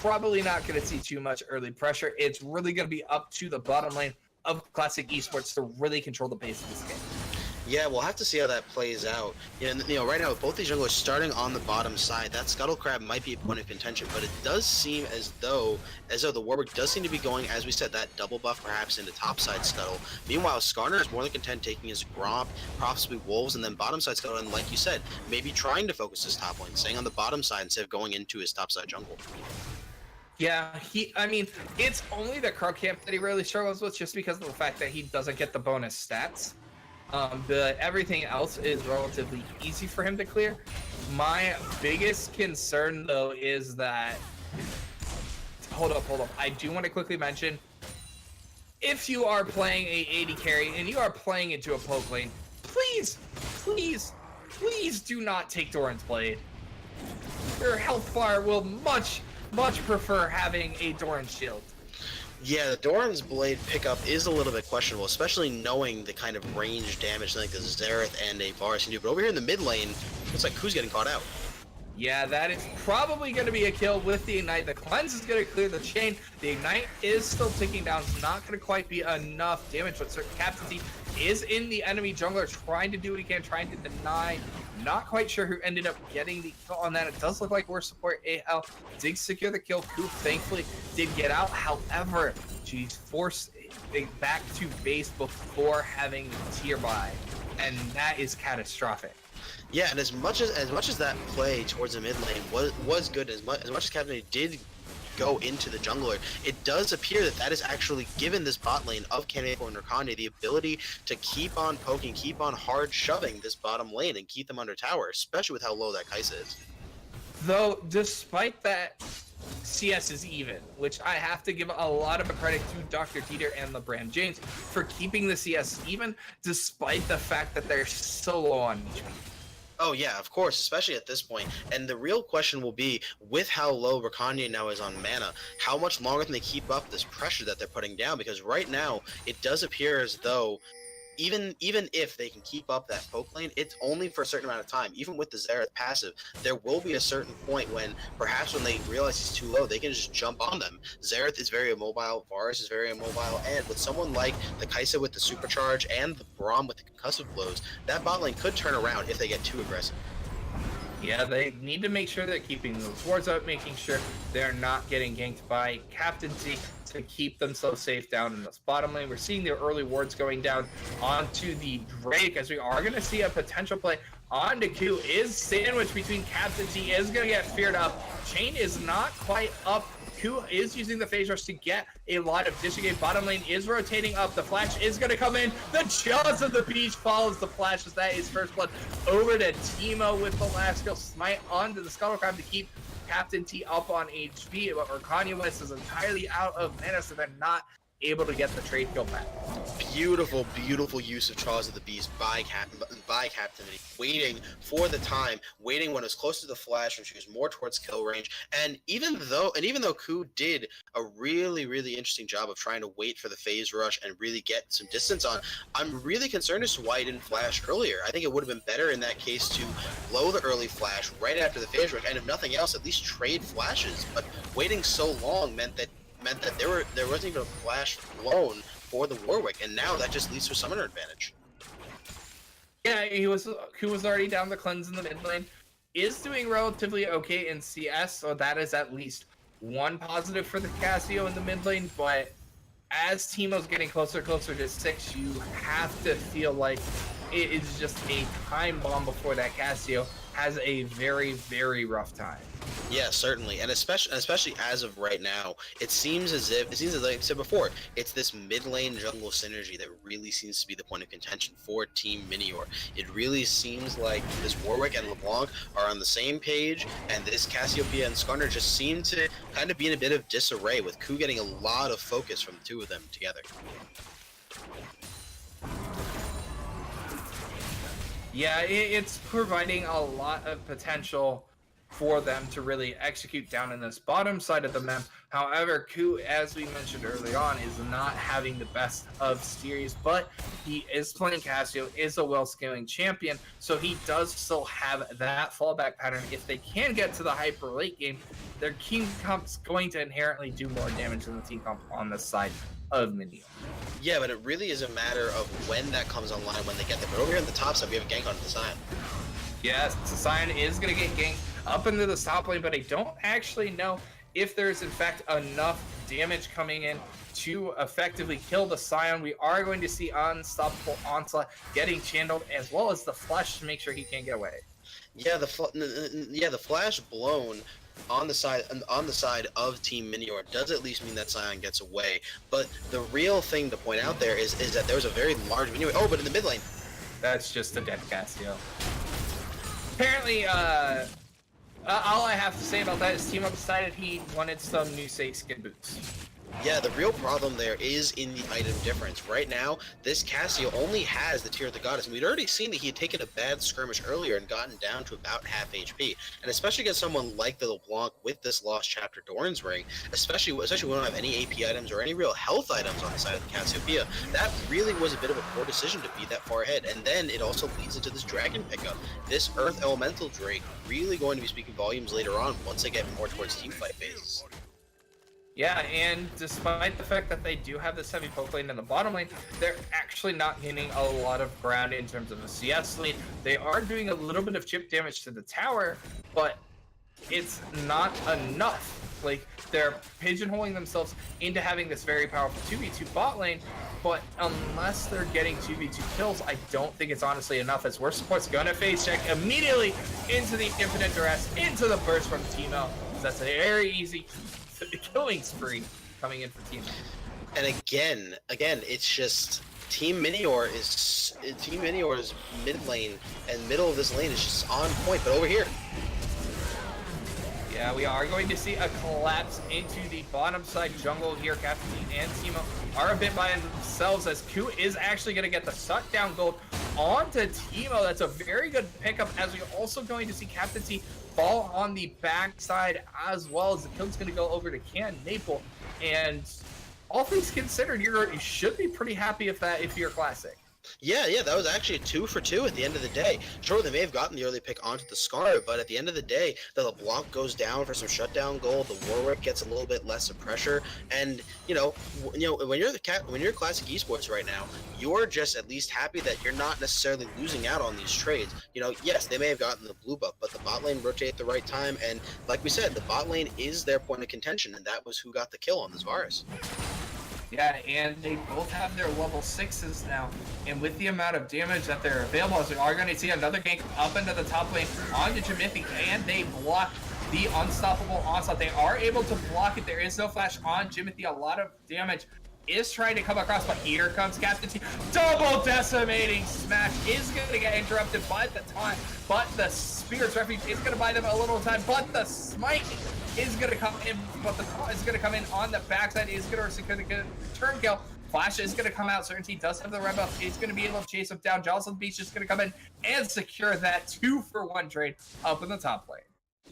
Probably not going to see too much early pressure. It's really going to be up to the bottom lane of Classic Esports to really control the pace of this game. Yeah, we'll have to see how that plays out. Right now, with both these junglers starting on the bottom side, that Scuttle Crab might be a point of contention, but it does seem as though the Warwick does seem to be going, as we said, that double buff perhaps into topside Scuttle. Meanwhile, Skarner is more than content taking his Gromp, possibly Wolves, and then bottom side Scuttle, and like you said, maybe trying to focus his top lane, staying on the bottom side instead of going into his topside jungle. Yeah, I mean, it's only the Krug camp that he really struggles with, just because of the fact that he doesn't get the bonus stats. But everything else is relatively easy for him to clear. My biggest concern, though, is that... Hold up. I do want to quickly mention, if you are playing a AD carry and you are playing into a poke lane, please do not take Doran's Blade. Your health bar will much prefer having a Doran shield. Yeah, the Doran's Blade pickup is a little bit questionable, especially knowing the kind of range damage like the Xerath and a Varus can do. But over here in the mid lane, looks like Ku's getting caught out. Yeah, that is probably going to be a kill with the Ignite. The Cleanse is going to clear the chain. The Ignite is still ticking down. It's not going to quite be enough damage, but Sir Captaincy is in the enemy jungler, trying to do what he can, trying to deny. Not quite sure who ended up getting the kill on that. It does look like we're support AL did secure the kill. Ku thankfully did get out. However, she's forced back to base before having the tier buy, and that is catastrophic. Yeah, and as much as that play towards the mid lane was good, as much as Captain did go into the jungler, it does appear that is actually given this bot lane of Candidate and Rakande the ability to keep on poking, keep on hard shoving this bottom lane and keep them under tower, especially with how low that Kai'Sa is. Though, despite that, CS is even, which I have to give a lot of credit to Dr. Dieter and LeBron James for keeping the CS even, despite the fact that they're so low on HP. Oh yeah, of course, especially at this point. And the real question will be, with how low Rakanye now is on mana, how much longer can they keep up this pressure that they're putting down? Because right now, it does appear as though even if they can keep up that poke lane, it's only for a certain amount of time. Even with the Xerath passive, there will be a certain point when perhaps when they realize he's too low, they can just jump on them. Xerath is very immobile, Varus is very immobile, and with someone like the Kai'Sa with the supercharge and the Braum with the concussive blows, that bot lane could turn around if they get too aggressive. Yeah, they need to make sure they're keeping those wards up, making sure they're not getting ganked by Captaincy to keep themselves safe down in this bottom lane. We're seeing the early wards going down onto the Drake, as we are going to see a potential play onto Q. Is sandwiched between Captaincy, is going to get feared up. Chain is not quite up. Q is using the phase rush to get a lot of disengage. Bottom lane is rotating up. The flash is going to come in. The Jaws of the Beach follows the flash as that is first blood over to Teemo with the last skill smite onto the Scuttle Crab to keep Captain T up on HP. But Kanye West is entirely out of mana, so they're not able to get the trade kill back. Beautiful, beautiful use of Jaws of the Beast by Captivity, waiting for the time, waiting when it was close to the flash, when she was more towards kill range. And even though Ku did a really, really interesting job of trying to wait for the phase rush and really get some distance on, I'm really concerned as to why he didn't flash earlier. I think it would have been better in that case to blow the early flash right after the phase rush, and if nothing else, at least trade flashes. But waiting so long meant that there wasn't even a flash blown for the Warwick, and now that just leads to a summoner advantage. Yeah, Ku was already down the cleanse in the mid lane, is doing relatively okay in CS, so that is at least one positive for the Cassio in the mid lane. But as Teemo's getting closer to 6, you have to feel like it is just a time bomb before that Cassio has a very, very rough time. Yeah, certainly, and especially as of right now, it seems as like I said before, it's this mid lane jungle synergy that really seems to be the point of contention for Team Minior. It really seems like this Warwick and LeBlanc are on the same page, and this Cassiopeia and Skarner just seem to kind of be in a bit of disarray, with Ku getting a lot of focus from the two of them together. Yeah, it's providing a lot of potential for them to really execute down in this bottom side of the map. However, Ku, as we mentioned early on, is not having the best of series, but he is playing Cassio, is a well-scaling champion, so he does still have that fallback pattern. If they can get to the hyper late game, their King Comp's going to inherently do more damage than the Team Comp on this side of Minior. Yeah, but it really is a matter of when that comes online, when they get there. But over here on the top side, we have a gank on the side. Yes, the Scion is going to get ganked up into the top lane, but I don't actually know if there's in fact enough damage coming in to effectively kill the Scion. We are going to see Unstoppable Onslaught getting channeled, as well as the flash to make sure he can't get away. Yeah, the flash blown on the side of Team Minior does at least mean that Scion gets away. But the real thing to point out there is that there was a very large Minior. Oh, but in the mid lane, that's just a dead Cassio. Apparently, all I have to say about that is Teemo decided he wanted some new safe skin boots. Yeah, the real problem there is in the item difference. Right now, this Cassio only has the Tear of the Goddess, and we'd already seen that he had taken a bad skirmish earlier and gotten down to about half HP. And especially against someone like the LeBlanc with this Lost Chapter Doran's Ring, especially when we don't have any AP items or any real health items on the side of the Cassiopeia, that really was a bit of a poor decision to be that far ahead. And then it also leads into this Dragon pickup. This Earth Elemental Drake really going to be speaking volumes later on once they get more towards teamfight phases. Yeah, and despite the fact that they do have this heavy poke lane in the bottom lane, they're actually not gaining a lot of ground in terms of a CS lead. They are doing a little bit of chip damage to the tower, but it's not enough. Like, they're pigeonholing themselves into having this very powerful 2v2 bot lane, but unless they're getting 2v2 kills, I don't think it's honestly enough, as Worst Support's gonna face check immediately into the Infinite Duress, into the burst from Teemo. That's a very easy killing spree coming in for Teemo. And again, it's just Team Minior's mid lane and middle of this lane is just on point. But over here, Yeah, we are going to see a collapse into the bottom side jungle here. Captain T and Timo are a bit by themselves as Ku is actually going to get the shutdown gold onto Timo. That's a very good pickup, as we're also going to see Captain T fall on the backside, as well as the kill's going to go over to Can Maple. And all things considered, you should be pretty happy if you're Classic. Yeah, that was actually a 2 for 2 at the end of the day. Sure, they may have gotten the early pick onto the Scar, but at the end of the day, the LeBlanc goes down for some shutdown gold. The Warwick gets a little bit less of pressure, and when you're Classic Esports right now, you're just at least happy that you're not necessarily losing out on these trades. Yes, they may have gotten the blue buff, but the bot lane rotate at the right time, and like we said, the bot lane is their point of contention, and that was who got the kill on this Varus. Yeah, and they both have their level 6s now, and with the amount of damage that they're available, as we are going to see another gank up into the top lane onto Jimothy, and they block the unstoppable onslaught. They are able to block it. There is no flash on Jimothy. A lot of damage is trying to come across, but here comes Captain T. Double decimating smash is going to get interrupted by the taunt, but the Spirit's Refuge is going to buy them a little time, but the smite is going to come in, but the taunt is going to come in on the backside. Is going to secure the turn kill. Flash is going to come out. Certainty does have the red buff. He's going to be able to chase him down. Jocelyn Beach is going to come in and secure that 2-for-1 trade up in the top lane.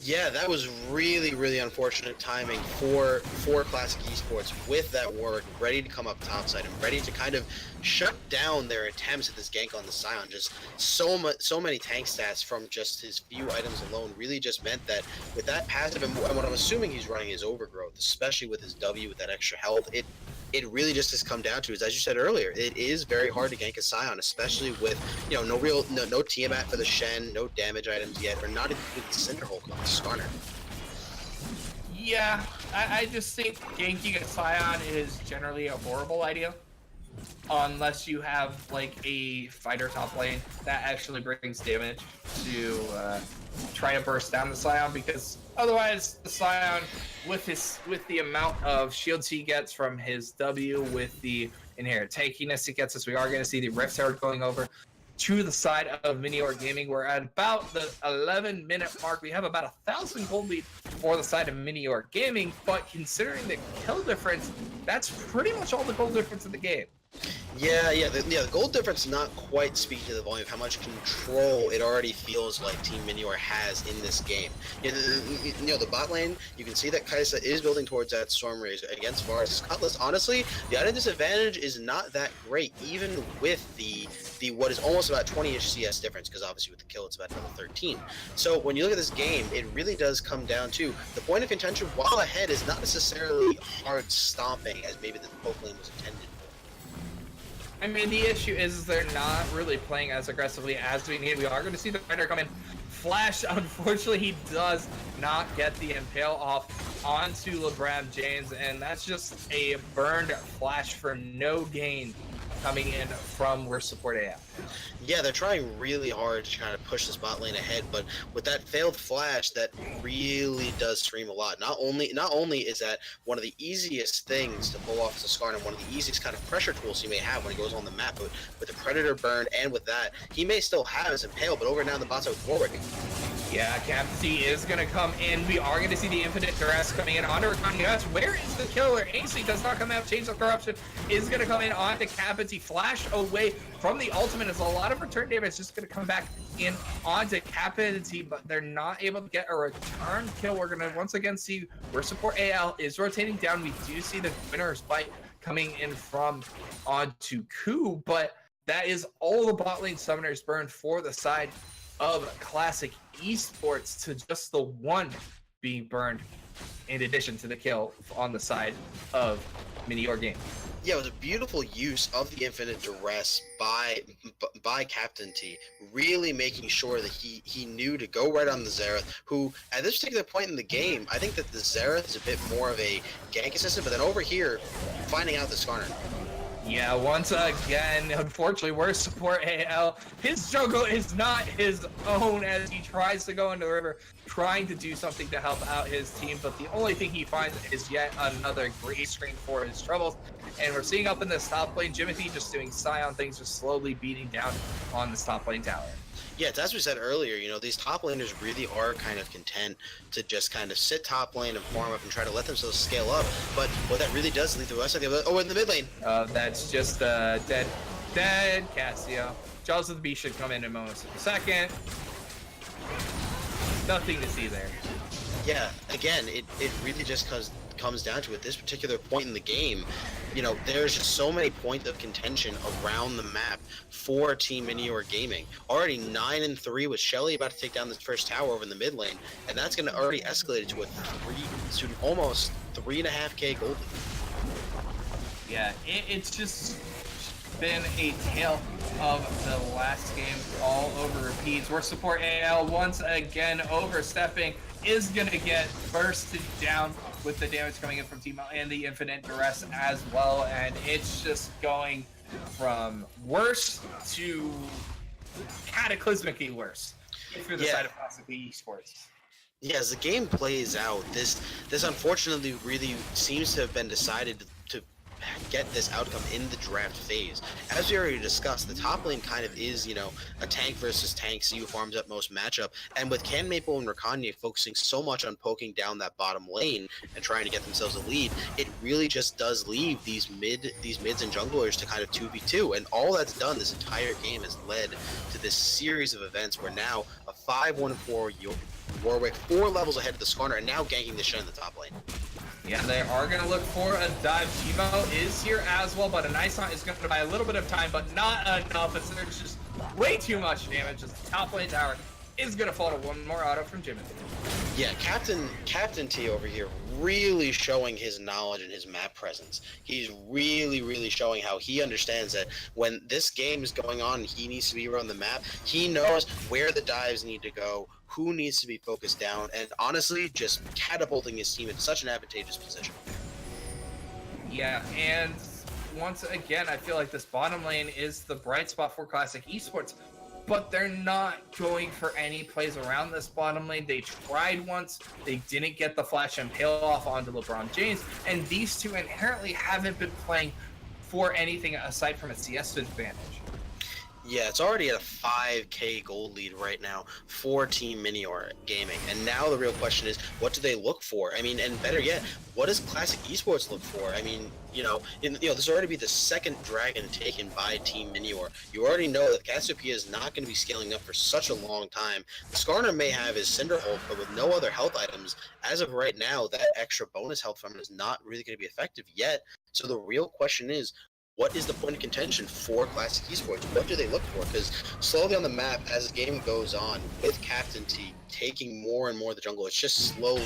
Yeah, that was really, really unfortunate timing for Classic Esports with that Warwick ready to come up topside and ready to kind of shut down their attempts at this gank on the Scion. Just so many tank stats from just his few items alone really just meant that with that passive and what I'm assuming he's running is Overgrowth, especially with his W with that extra health, it really just has come down to is, as you said earlier, it is very hard to gank a Scion, especially with no Tiamat for the Shen, no damage items yet, or not even the Cinderhulk on the Skarner. Yeah, I just think ganking a Scion is generally a horrible idea. Unless you have like a fighter top lane that actually brings damage to try to burst down the Scion, because otherwise the Scion with the amount of shields he gets from his W, with the inherent tankiness he gets, as we are going to see the Rift Herald going over to the side of Minior Gaming. We're at about the 11-minute mark. We have about 1,000 gold lead for the side of Minior Gaming, but considering the kill difference, that's pretty much all the gold difference in the game. Yeah, the gold difference not quite speaking to the volume of how much control it already feels like Team Minior has in this game. The bot lane, you can see that Kai'Sa is building towards that Storm Raze against Varus. Cutlass, honestly, the item disadvantage is not that great, even with the what is almost about 20-ish CS difference, because obviously with the kill it's about another 13. So when you look at this game, it really does come down to the point of contention, while ahead, is not necessarily hard stomping as maybe the poke lane was intended for. I mean, the issue is they're not really playing as aggressively as we need. We are going to see the fighter come in. Flash, unfortunately, he does not get the impale off onto LeBron James, and that's just a burned Flash for no gain coming in from Worst Support AF. Yeah, they're trying really hard to kind of push this bot lane ahead, but with that failed flash, that really does scream a lot. Not only is that one of the easiest things to pull off as a Skarner, and one of the easiest kind of pressure tools he may have when he goes on the map, but with the Predator burned and with that, he may still have his impale, but over now the bot side with Warwick. Yeah, Captain T is going to come in. We are going to see the Infinite Duress coming in onto Rakan. Where is the killer? AC does not come out. Change of Corruption is going to come in onto Captain T. Flash away from the ultimate. As a lot of return damage is just going to come back in onto Captain T, but they're not able to get a return kill. We're going to once again see where Support AL is rotating down. We do see the winner's bite coming in from onto Ku, but that is all the bot lane summoners burned for the side of Classic Esports, to just the one being burned in addition to the kill on the side of Minior Game. Yeah, it was a beautiful use of the Infinite Duress by Captain T, really making sure that he knew to go right on the Xerath, who at this particular point in the game, I think that the Xerath is a bit more of a gank assistant, but then over here, finding out the Skarner. Yeah, once again, unfortunately, Worst Support AL. His struggle is not his own as he tries to go into the river, trying to do something to help out his team, but the only thing he finds is yet another gray screen for his troubles. And we're seeing up in this top lane, Jimothy just doing Scion things, just slowly beating down on this top lane tower. Yeah, it's as we said earlier, you know, these top laners really are kind of content to just kind of sit top lane and farm up and try to let themselves scale up. But what that really does leave the rest of the other... Oh, in the mid lane. That's just dead Cassio. Jaws of the Beast should come in moments in a second. Nothing to see there. Yeah, again, it really just comes down to, at this particular point in the game, you know, there's just so many points of contention around the map for Team Minior Gaming. Already 9-3 with Shelly about to take down this first tower over in the mid lane, and that's going to already escalate to almost 3.5k gold. Yeah, it's just been a tale of the last game all over repeats. Where support AL once again overstepping is gonna get bursted down with the damage coming in from Teemo and the infinite duress as well, and it's just going from worse to cataclysmically worse for the side of Classic eSports. Yeah, as the game plays out, this unfortunately really seems to have been decided to get this outcome in the draft phase. As we already discussed, the top lane kind of is, you know, a tank versus tank, see who farms up most matchup. And with Can Maple and Rakanye focusing so much on poking down that bottom lane and trying to get themselves a lead, it really just does leave these mids and junglers to kind of 2v2. And all that's done this entire game has led to this series of events where now a 5-1-4 Warwick 4 levels ahead of the Skarner and now ganking the Shen in the top lane. Yeah, they are going to look for a dive. Teemo is here as well, but an Ison is going to buy a little bit of time, but not enough, as there's just way too much damage as the top lane tower is going to fall to one more auto from Jimmy. Yeah, Captain T over here really showing his knowledge and his map presence. He's really showing how he understands that when this game is going on, he needs to be around the map. He knows where the dives need to go, who needs to be focused down, and honestly, just catapulting his team in such an advantageous position. Yeah, and once again, I feel like this bottom lane is the bright spot for Classic eSports, but they're not going for any plays around this bottom lane. They tried once, they didn't get the flash and peel off onto LeBron James, and these two inherently haven't been playing for anything aside from a CS advantage. Yeah, it's already at a 5k gold lead right now for Team Minior Gaming. And now the real question is, what do they look for? I mean, and better yet, what does Classic eSports look for? I mean, this will already be the second dragon taken by Team Minior. You already know that Cassiopeia is not going to be scaling up for such a long time. The Skarner may have his Cinderhold, but with no other health items, as of right now, that extra bonus health from it is not really going to be effective yet. So the real question is, what is the point of contention for Classic eSports? What do they look for? Because slowly on the map, as the game goes on, with Captain T taking more and more of the jungle, it's just slowly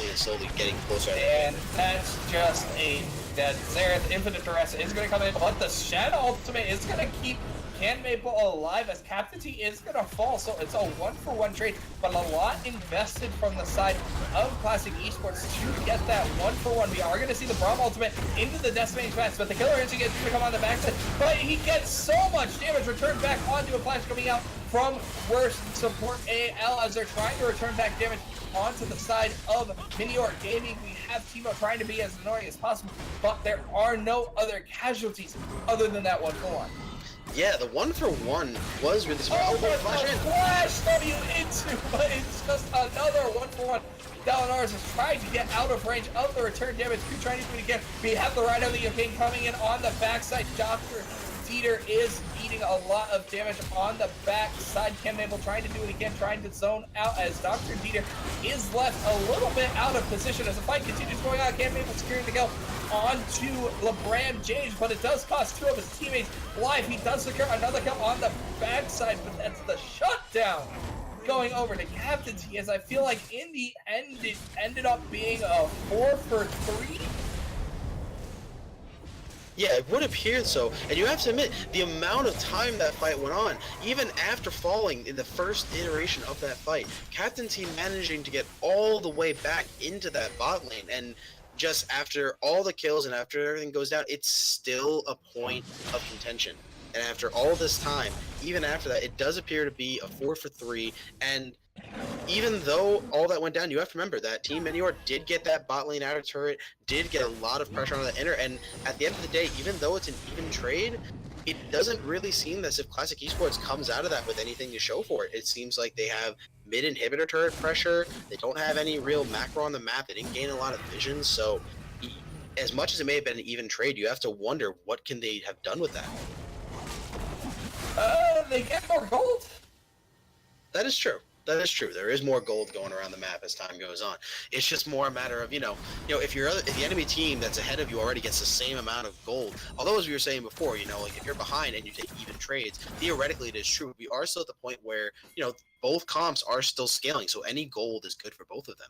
getting closer. And that's just a dead Xerath. Infinite Duress is going to come in, but the Shen ultimate is going to keep Can Maple alive as Captain T is going to fall. So it's a 1-for-1 trade, but a lot invested from the side of Classic eSports to get that 1-for-1. We are going to see the Braum ultimate into the decimating fast, but the killer instinct is going to come on the backside. But he gets so much damage returned back onto a flash coming out from worst support AL as they're trying to return back damage onto the side of Minior Gaming. We have Teemo trying to be as annoying as possible, but there are no other casualties other than that 1-for-1. Yeah, the 1-for-1 was really smart. Oh, but flash W into, but it's just another 1-for-1. Dalinaris is trying to get out of range of the return damage. Q trying to do it again. We have the Rhino the King coming in on the backside. Dr. Dieter is eating a lot of damage on the backside. Can Maple trying to do it again, trying to zone out as Dr. Dieter is left a little bit out of position as the fight continues going on. Can Maple securing the kill onto LeBron James, but it does cost two of his teammates life. He does secure another kill on the backside, but that's the shutdown going over to Captain T, as I feel like in the end it ended up being a 4-for-3. Yeah, it would appear so, and you have to admit, the amount of time that fight went on, even after falling in the first iteration of that fight, Captain T managing to get all the way back into that bot lane, and just after all the kills and after everything goes down, it's still a point of contention. And after all this time, even after that, it does appear to be a 4-for-3, and even though all that went down, you have to remember that Team Minior did get that bot lane out of turret, did get a lot of pressure on the inner, and at the end of the day, even though it's an even trade, it doesn't really seem as if Classic Esports comes out of that with anything to show for it. It seems like they have mid-inhibitor turret pressure. They don't have any real macro on the map. They didn't gain a lot of vision. So as much as it may have been an even trade, you have to wonder what can they have done with that. They get more gold. That is true. That is true. There is more gold going around the map as time goes on. It's just more a matter of, if the enemy team that's ahead of you already gets the same amount of gold. Although, as we were saying before, like if you're behind and you take even trades, theoretically it is true. We are still at the point where, both comps are still scaling, so any gold is good for both of them.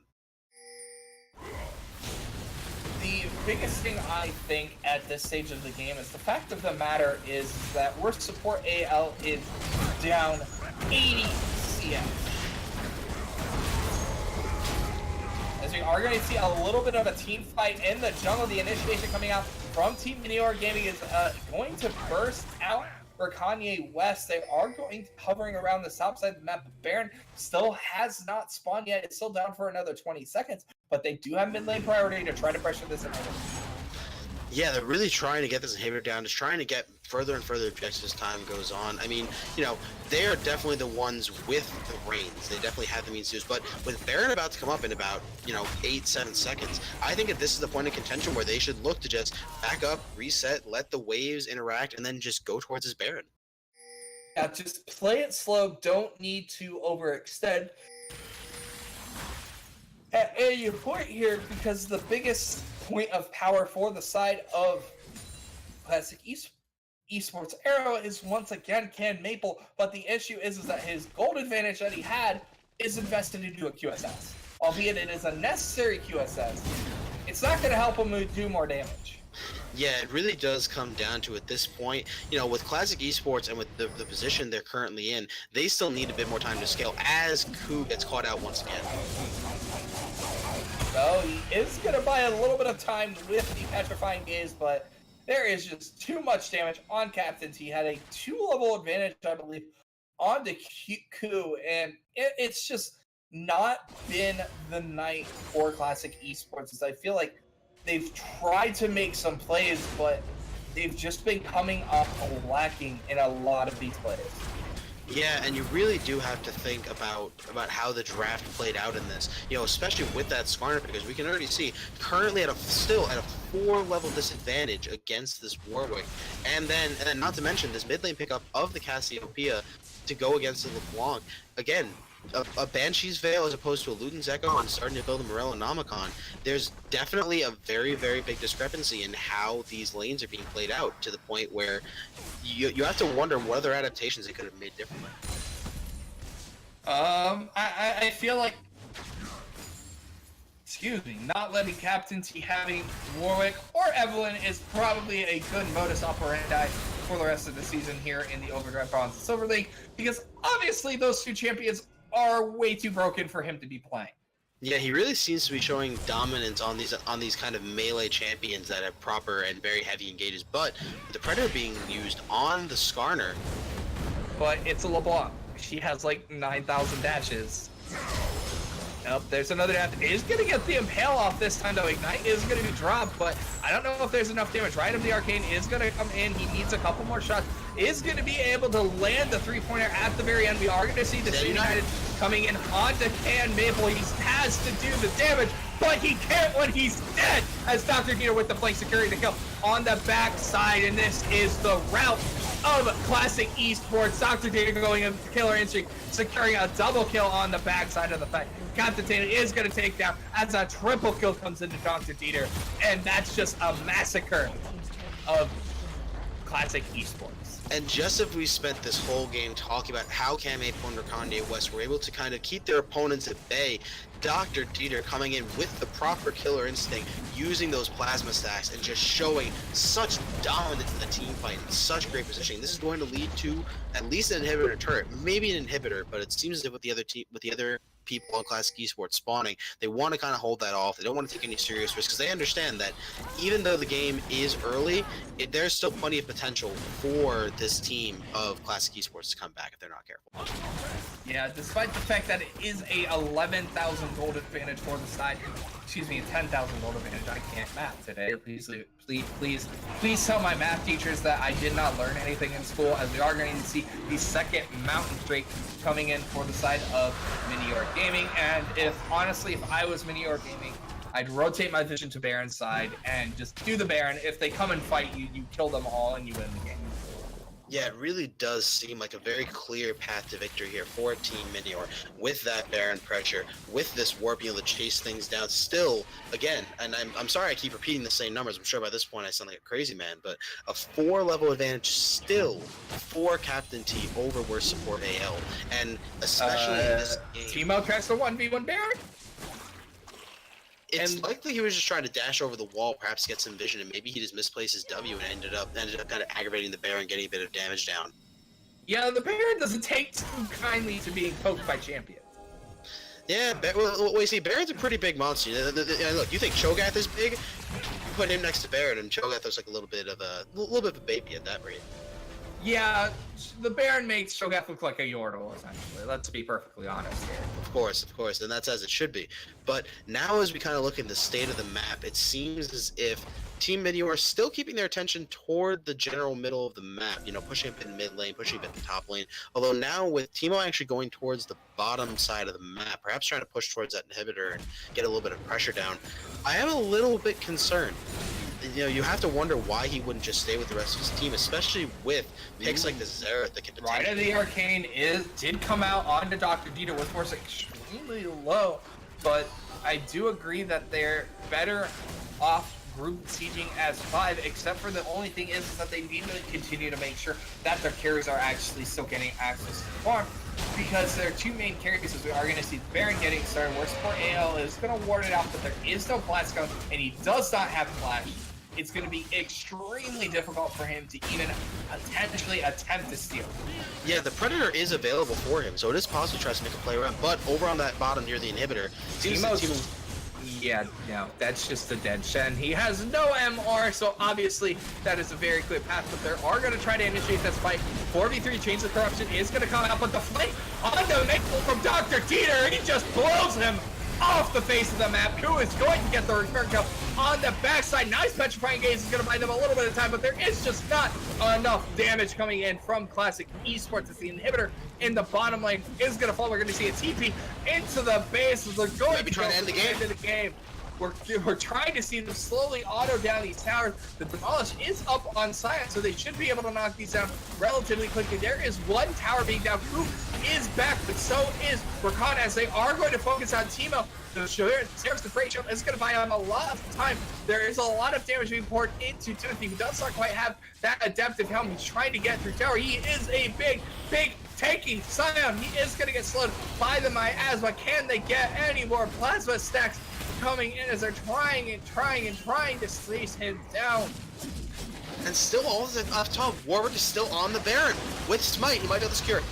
The biggest thing I think at this stage of the game is the fact of the matter is that worst support AL is down 80 CS. As we are going to see a little bit of a team fight in the jungle. The initiation coming out from Team Minior Gaming is going to burst out for Kanye West. They are going hovering around the south side of the map. Baron still has not spawned yet. It's still down for another 20 seconds, but they do have mid lane priority to try to pressure this inhibitor. Yeah, they're really trying to get this inhibitor down, just trying to get further and further objectives as time goes on. I mean, they are definitely the ones with the reins. They definitely have the means to use. But with Baron about to come up in about, 8-7 seconds, I think that this is the point of contention where they should look to just back up, reset, let the waves interact, and then just go towards his Baron. Yeah, just play it slow. Don't need to overextend. At a point here, because the biggest point of power for the side of Classic Esports Arrow is once again Can Maple, but the issue is that his gold advantage that he had is invested into a QSS. Albeit it is a necessary QSS, it's not going to help him do more damage. Yeah, it really does come down to, at this point, with Classic Esports and with the position they're currently in, they still need a bit more time to scale as Ku gets caught out once again. So he is going to buy a little bit of time with the Petrifying Gaze, but there is just too much damage on Captains. He had a 2-level advantage, I believe, on the Ku, and it's just not been the night for Classic Esports. As I feel like they've tried to make some plays, but they've just been coming up lacking in a lot of these plays. Yeah, and you really do have to think about how the draft played out in this, especially with that Skarner, because we can already see currently still at a 4-level disadvantage against this Warwick, and then not to mention this mid lane pickup of the Cassiopeia to go against the LeBlanc. Again, a Banshee's Veil as opposed to a Luden's Echo and starting to build a Morello Nomicon. There's definitely a very, very big discrepancy in how these lanes are being played out, to the point where you have to wonder what other adaptations they could have made differently. I feel like, not letting Captaincy having Warwick or Evelyn is probably a good modus operandi for the rest of the season here in the Overdrive Bronze and Silver League, because obviously those two champions are way too broken for him to be playing. Yeah, he really seems to be showing dominance on these kind of melee champions that have proper and very heavy engages, but with the Predator being used on the Skarner. But it's a LeBlanc. She has like 9,000 dashes. Nope, there's another dash. Is going to get the Impale off this time, though. Ignite is going to be dropped, but I don't know if there's enough damage. Right of the Arcane is going to come in. He needs a couple more shots. Is going to be able to land the 3-pointer at the very end. We are going to see the City United coming in onto Can Maple. He has to do the damage, but he can't when he's dead, as Dr. Dieter with the flank securing the kill on the backside, and this is the route of Classic Esports. Dr. Dieter going in killer instinct, securing a double kill on the backside of the fight. Captain Taylor is going to take down as a triple kill comes into Dr. Dieter, and that's just a massacre of Classic Esports. And just as we spent this whole game talking about how Cam Maple and Kanye West were able to kind of keep their opponents at bay, Dr. Dieter coming in with the proper killer instinct, using those plasma stacks and just showing such dominance in the team fight and such great positioning. This is going to lead to at least an inhibitor turret, maybe an inhibitor, but it seems as if with the other people on Classic Esports spawning, they want to kind of hold that off. They don't want to take any serious risks because they understand that even though the game is early, there's still plenty of potential for this team of Classic Esports to come back if they're not careful. Yeah, despite the fact that it is a 11,000 gold advantage for the side. Excuse me, 10,000 gold advantage. I can't math today. Please tell my math teachers that I did not learn anything in school, as we are going to see the second mountain straight coming in for the side of Minior Gaming. And honestly, if I was Minior Gaming, I'd rotate my vision to Baron's side and just do the Baron. If they come and fight you, you kill them all and you win the game. Yeah, it really does seem like a very clear path to victory here for Team Minior with that Baron pressure, with this warp being able to chase things down. Still, again, and I'm sorry I keep repeating the same numbers. I'm sure by this point I sound like a crazy man, but a 4-level advantage still for Captain T over worst support AL, and especially in this game. Teemo cracks the 1v1 Baron? It's likely he was just trying to dash over the wall, perhaps get some vision, and maybe he just misplaced his W and ended up kind of aggravating the Baron, getting a bit of damage down. Yeah, the Baron doesn't take too kindly to being poked by champions. Yeah, well, you see, Baron's a pretty big monster. Look, you think Cho'Gath is big? You put him next to Baron, and Cho'Gath looks like a little bit of a baby at that rate. Yeah, the Baron makes Cho'Gath look like a Yordle, essentially. Let's be perfectly honest here. Of course, and that's as it should be. But now as we kind of look at the state of the map, it seems as if Team Minior are still keeping their attention toward the general middle of the map, pushing up in mid lane, pushing up in the top lane. Although now with Teemo actually going towards the bottom side of the map, perhaps trying to push towards that inhibitor and get a little bit of pressure down, I am a little bit concerned. You have to wonder why he wouldn't just stay with the rest of his team, especially with picks like the Xerath that can Right of the Arcane did come out onto Dr. Dieter with force extremely low, but I do agree that they're better off group sieging as 5, except for the only thing is that they need to continue to make sure that their carries are actually still getting access to the farm, because their two main carries, as we are going to see the Baron getting started, where support AL is going to ward it out, but there is no Blast Cone, and he does not have Flash. It's going to be extremely difficult for him to even potentially attempt to steal. Yeah, the Predator is available for him, so it is possible he tries to make a play around, but over on that bottom near the inhibitor, yeah, no, that's just a dead Shen. He has no MR, so obviously that is a very clear path, but they are going to try to initiate this fight. 4v3 Chains of Corruption is going to come out, but the flank on the Maple from Dr. Dieter, he just blows him off the face of the map. Who is going to get the return kill on the backside? Nice Petrifying Gaze is going to buy them a little bit of time, but there is just not enough damage coming in from Classic Esports as the inhibitor in the bottom lane is going to fall. We're going to see a TP into the base as they're going to try to end the game. We're trying to see them slowly auto down these towers. The Demolish is up on side, so they should be able to knock these down relatively quickly. There is one tower being down. Who is back, but so is Rakan, as they are going to focus on Teemo. The Sheriff's the Freight Shield is going to buy him a lot of time. There is a lot of damage being poured into Timothy, who does not quite have that adaptive helm. He's trying to get through tower. He is a big tanky Scion. He is going to get slowed by the Miasma. Can they get any more plasma stacks coming in as they're trying to squeeze him down? And still all off top, Warwick is still on the Baron with Smite. He might be able to secure it.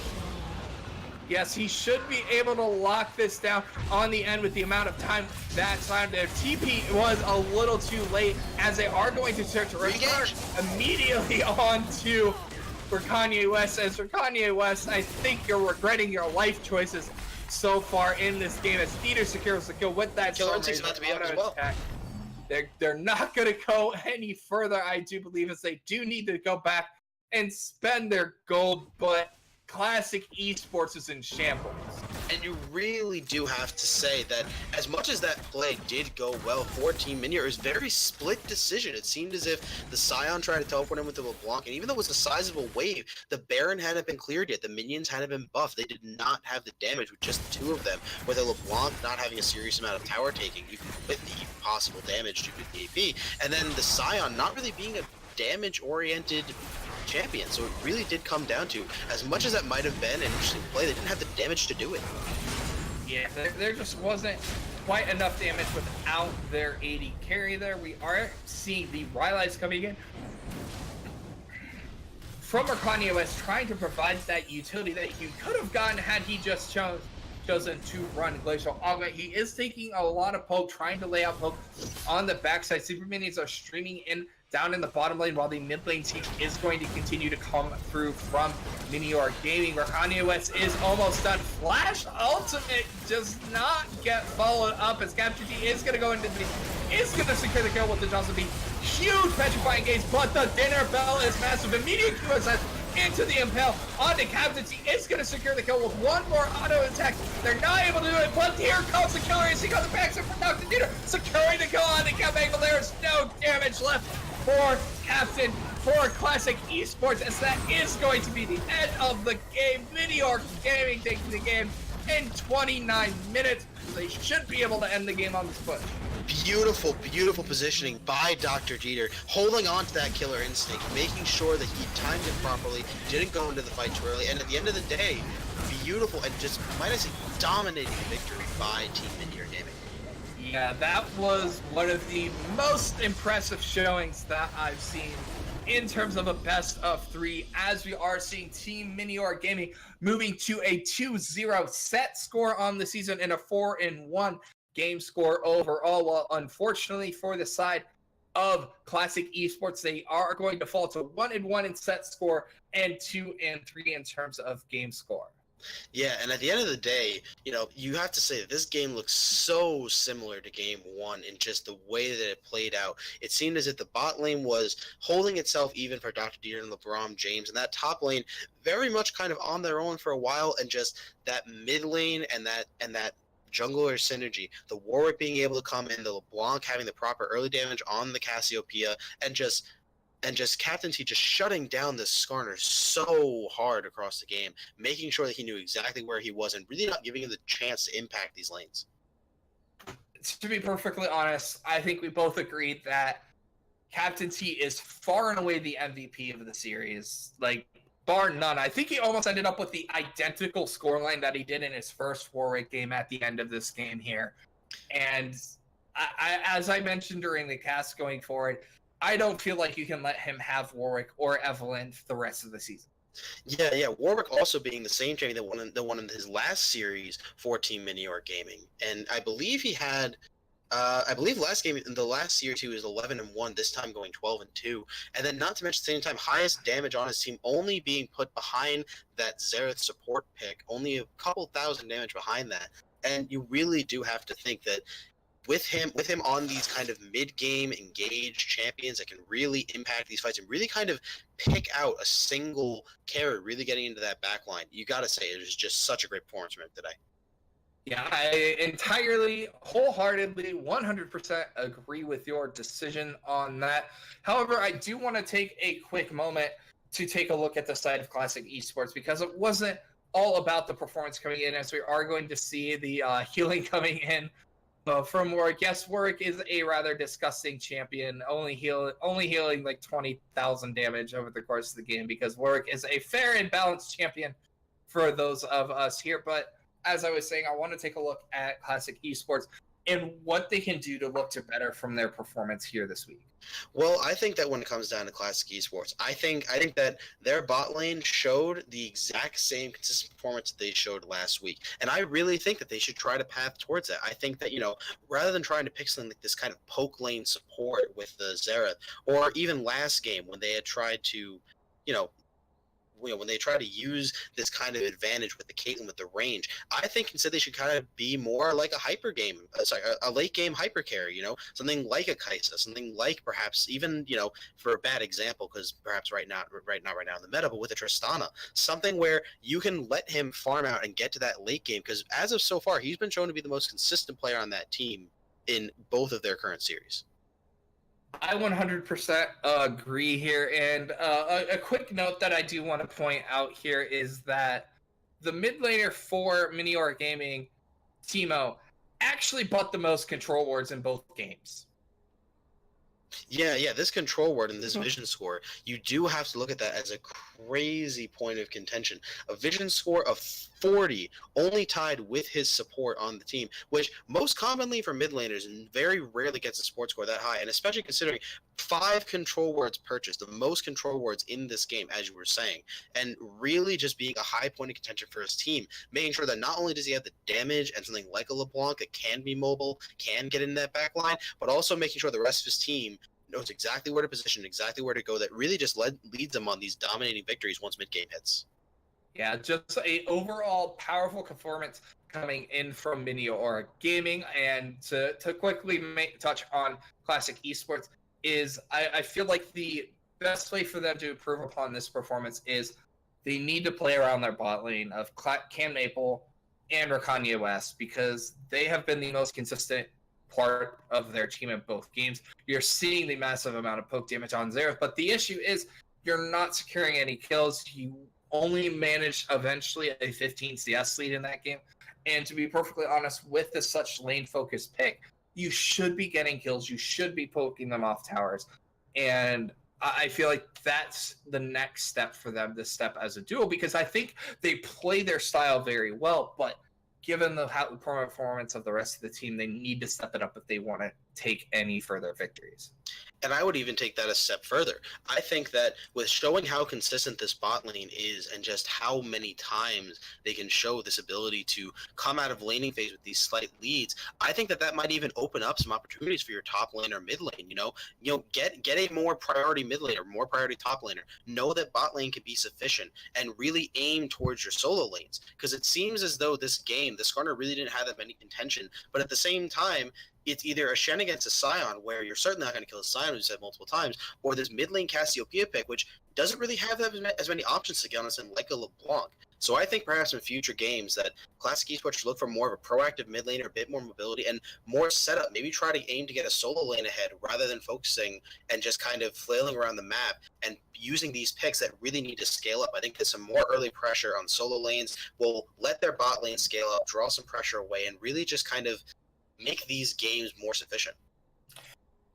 Yes, he should be able to lock this down on the end with the amount of time that time there. TP was a little too late, as they are going to start to return immediately on to for Kanye West. As for Kanye West, I think you're regretting your life choices so far in this game, as Dieter secures the kill with that Killer Instinct's about to be up as well. They're not going to go any further, I do believe, as they do need to go back and spend their gold, but Classic Esports is in shambles. And you really do have to say that as much as that play did go well for Team Minior, it was a very split decision. It seemed as if the Scion tried to teleport him with the LeBlanc, and even though it was a sizable wave, the Baron hadn't been cleared yet. The minions hadn't been buffed. They did not have the damage with just the two of them, with the LeBlanc not having a serious amount of tower taking, even with the possible damage due to the AP, and then the Scion not really being a damage-oriented champion. So it really did come down to, as much as that might have been an interesting play, they didn't have the damage to do it. Yeah, there just wasn't quite enough damage without their AD carry there. We are seeing the Rylai's coming in from Kanye West, trying to provide that utility that he could have gotten had he just chose chosen to run Glacial Augment. He is taking a lot of poke, trying to lay out poke on the backside. Super Minions are streaming in down in the bottom lane, while the mid lane team is going to continue to come through from Minior Gaming. Kanye West is almost done. Flash Ultimate does not get followed up as Capture T is going to go into the... is going to secure the kill with the Johnson B. Huge petrifying gaze, but the dinner bell is massive. Immediate QSS into the impale onto Captain T. Is going to secure the kill with one more auto attack. They're not able to do it, but here comes the killer. He goes back to Dr. Dieter, securing the kill on the Cap Angle. There is no damage left for Captain, for Classic Esports, as that is going to be the end of the game. Minior Gaming taking the game in 29 minutes. They should be able to end the game on this push. Beautiful, beautiful positioning by Dr. Dieter, holding on to that killer instinct, making sure that he timed it properly, didn't go into the fight too early, and at the end of the day, beautiful and just, might I say, dominating victory by Team Minior Gaming. Yeah, that was one of the most impressive showings that I've seen in terms of a best of 3, as we are seeing Team Minior Gaming moving to a 2-0 set score on the season and a 4-1 game score overall. Well, unfortunately for the side of Classic Esports, they are going to fall to 1-1 in set score and 2-3 in terms of game score. Yeah, and at the end of the day, you have to say that this game looks so similar to Game 1 in just the way that it played out. It seemed as if the bot lane was holding itself even for Dr. Dieter and LeBron James, and that top lane very much kind of on their own for a while, and just that mid lane and that jungler synergy, the Warwick being able to come in, the LeBlanc having the proper early damage on the Cassiopeia, and just Captain T just shutting down this Skarner so hard across the game, making sure that he knew exactly where he was and really not giving him the chance to impact these lanes. To be perfectly honest, I think we both agreed that Captain T is far and away the MVP of the series. Like, bar none. I think he almost ended up with the identical scoreline that he did in his first Warwick game at the end of this game here. And as I mentioned during the cast going forward, I don't feel like you can let him have Warwick or Evelyn the rest of the season. Yeah. Warwick also being the same champion that won in his last series for Team Minior Gaming, and I believe he had, last game in the last series he was 11-1. This time going 12-2, and then not to mention at the same time highest damage on his team, only being put behind that Xerath support pick, only a couple thousand damage behind that. And you really do have to think that with him on these kind of mid-game engaged champions that can really impact these fights and really kind of pick out a single carry, really getting into that back line, you got to say it was just such a great performance from him today. Yeah, I entirely, wholeheartedly, 100% agree with your decision on that. However, I do want to take a quick moment to take a look at the side of Classic Esports, because it wasn't all about the performance coming in, as we are going to see the healing coming in from Warwick. Yes, Warwick is a rather disgusting champion, only healing like 20,000 damage over the course of the game, because Warwick is a fair and balanced champion for those of us here. But as I was saying, I want to take a look at Classic Esports and what they can do to look to better from their performance here this week. Well, I think that when it comes down to Classic Esports, I think that their bot lane showed the exact same consistent performance that they showed last week, and I really think that they should try to path towards that. I think that, rather than trying to pick something like this kind of poke lane support with the Xerath, or even last game when they had tried to, when they try to use this kind of advantage with the Caitlyn with the range, I think instead they should kind of be more like a late game hyper carry, something like a Kaisa, something like perhaps even, for a bad example, because perhaps right now in the meta, but with a Tristana, something where you can let him farm out and get to that late game, because as of so far, he's been shown to be the most consistent player on that team in both of their current series. I 100% agree here, and a quick note that I do want to point out here is that the mid laner for Minior Gaming, Timo, actually bought the most control wards in both games. Yeah. This control word and this vision score, you do have to look at that as a crazy point of contention. A vision score of 40, only tied with his support on the team, which most commonly for mid laners and very rarely gets a support score that high. And especially considering 5 control words purchased, the most control words in this game, as you were saying, and really just being a high point of contention for his team, making sure that not only does he have the damage and something like a LeBlanc that can be mobile, can get in that back line, but also making sure the rest of his team knows exactly where to position, exactly where to go. That really just leads them on these dominating victories once mid game hits. Yeah, just a overall powerful performance coming in from Minior Gaming. And to quickly touch on Classic Esports is I feel like the best way for them to improve upon this performance is they need to play around their bot lane of Cam Maple and Rakanye West, because they have been the most consistent part of their team in both games. You're seeing the massive amount of poke damage on Xerath, but the issue is you're not securing any kills. You only managed eventually a 15 CS lead in that game. And to be perfectly honest, with this such lane-focused pick, you should be getting kills. You should be poking them off towers. And I feel like that's the next step for them to step as a duo, because I think they play their style very well, but given the performance of the rest of the team, they need to step it up if they want to take any further victories. And I would even take that a step further. I think that with showing how consistent this bot lane is and just how many times they can show this ability to come out of laning phase with these slight leads, I think that that might even open up some opportunities for your top lane or mid lane. Get a more priority mid laner, more priority top laner. Know that bot lane can be sufficient and really aim towards your solo lanes. Because it seems as though this game, this corner really didn't have that many contention, but at the same time, it's either a Shen against a Scion, where you're certainly not going to kill a Scion, as you said multiple times, or this mid lane Cassiopeia pick, which doesn't really have as many options to get on us in like a LeBlanc. So I think perhaps in future games that Classic Esports should look for more of a proactive mid laner, a bit more mobility, and more setup. Maybe try to aim to get a solo lane ahead rather than focusing and just kind of flailing around the map and using these picks that really need to scale up. I think that some more early pressure on solo lanes will let their bot lane scale up, draw some pressure away, and really just kind of make these games more sufficient.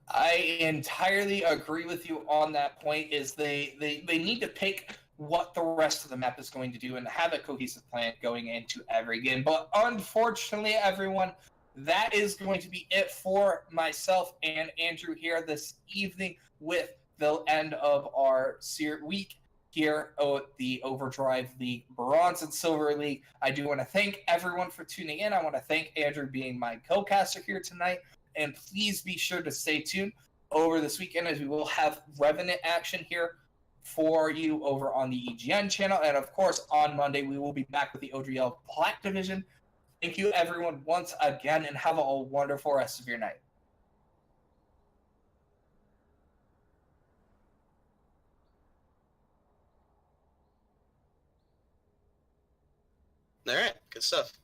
I entirely agree with you on that point. Is they need to pick what the rest of the map is going to do and have a cohesive plan going into every game. But unfortunately, everyone, that is going to be it for myself and Andrew here this evening with the end of our week here at the Overdrive League Bronze and Silver League. I do want to thank everyone for tuning in. I want to thank Andrew being my co-caster here tonight. And please be sure to stay tuned over this weekend, as we will have Revenant action here for you over on the EGN channel. And of course, on Monday, we will be back with the ODL Plat Division. Thank you, everyone, once again, and have a wonderful rest of your night. All right, good stuff.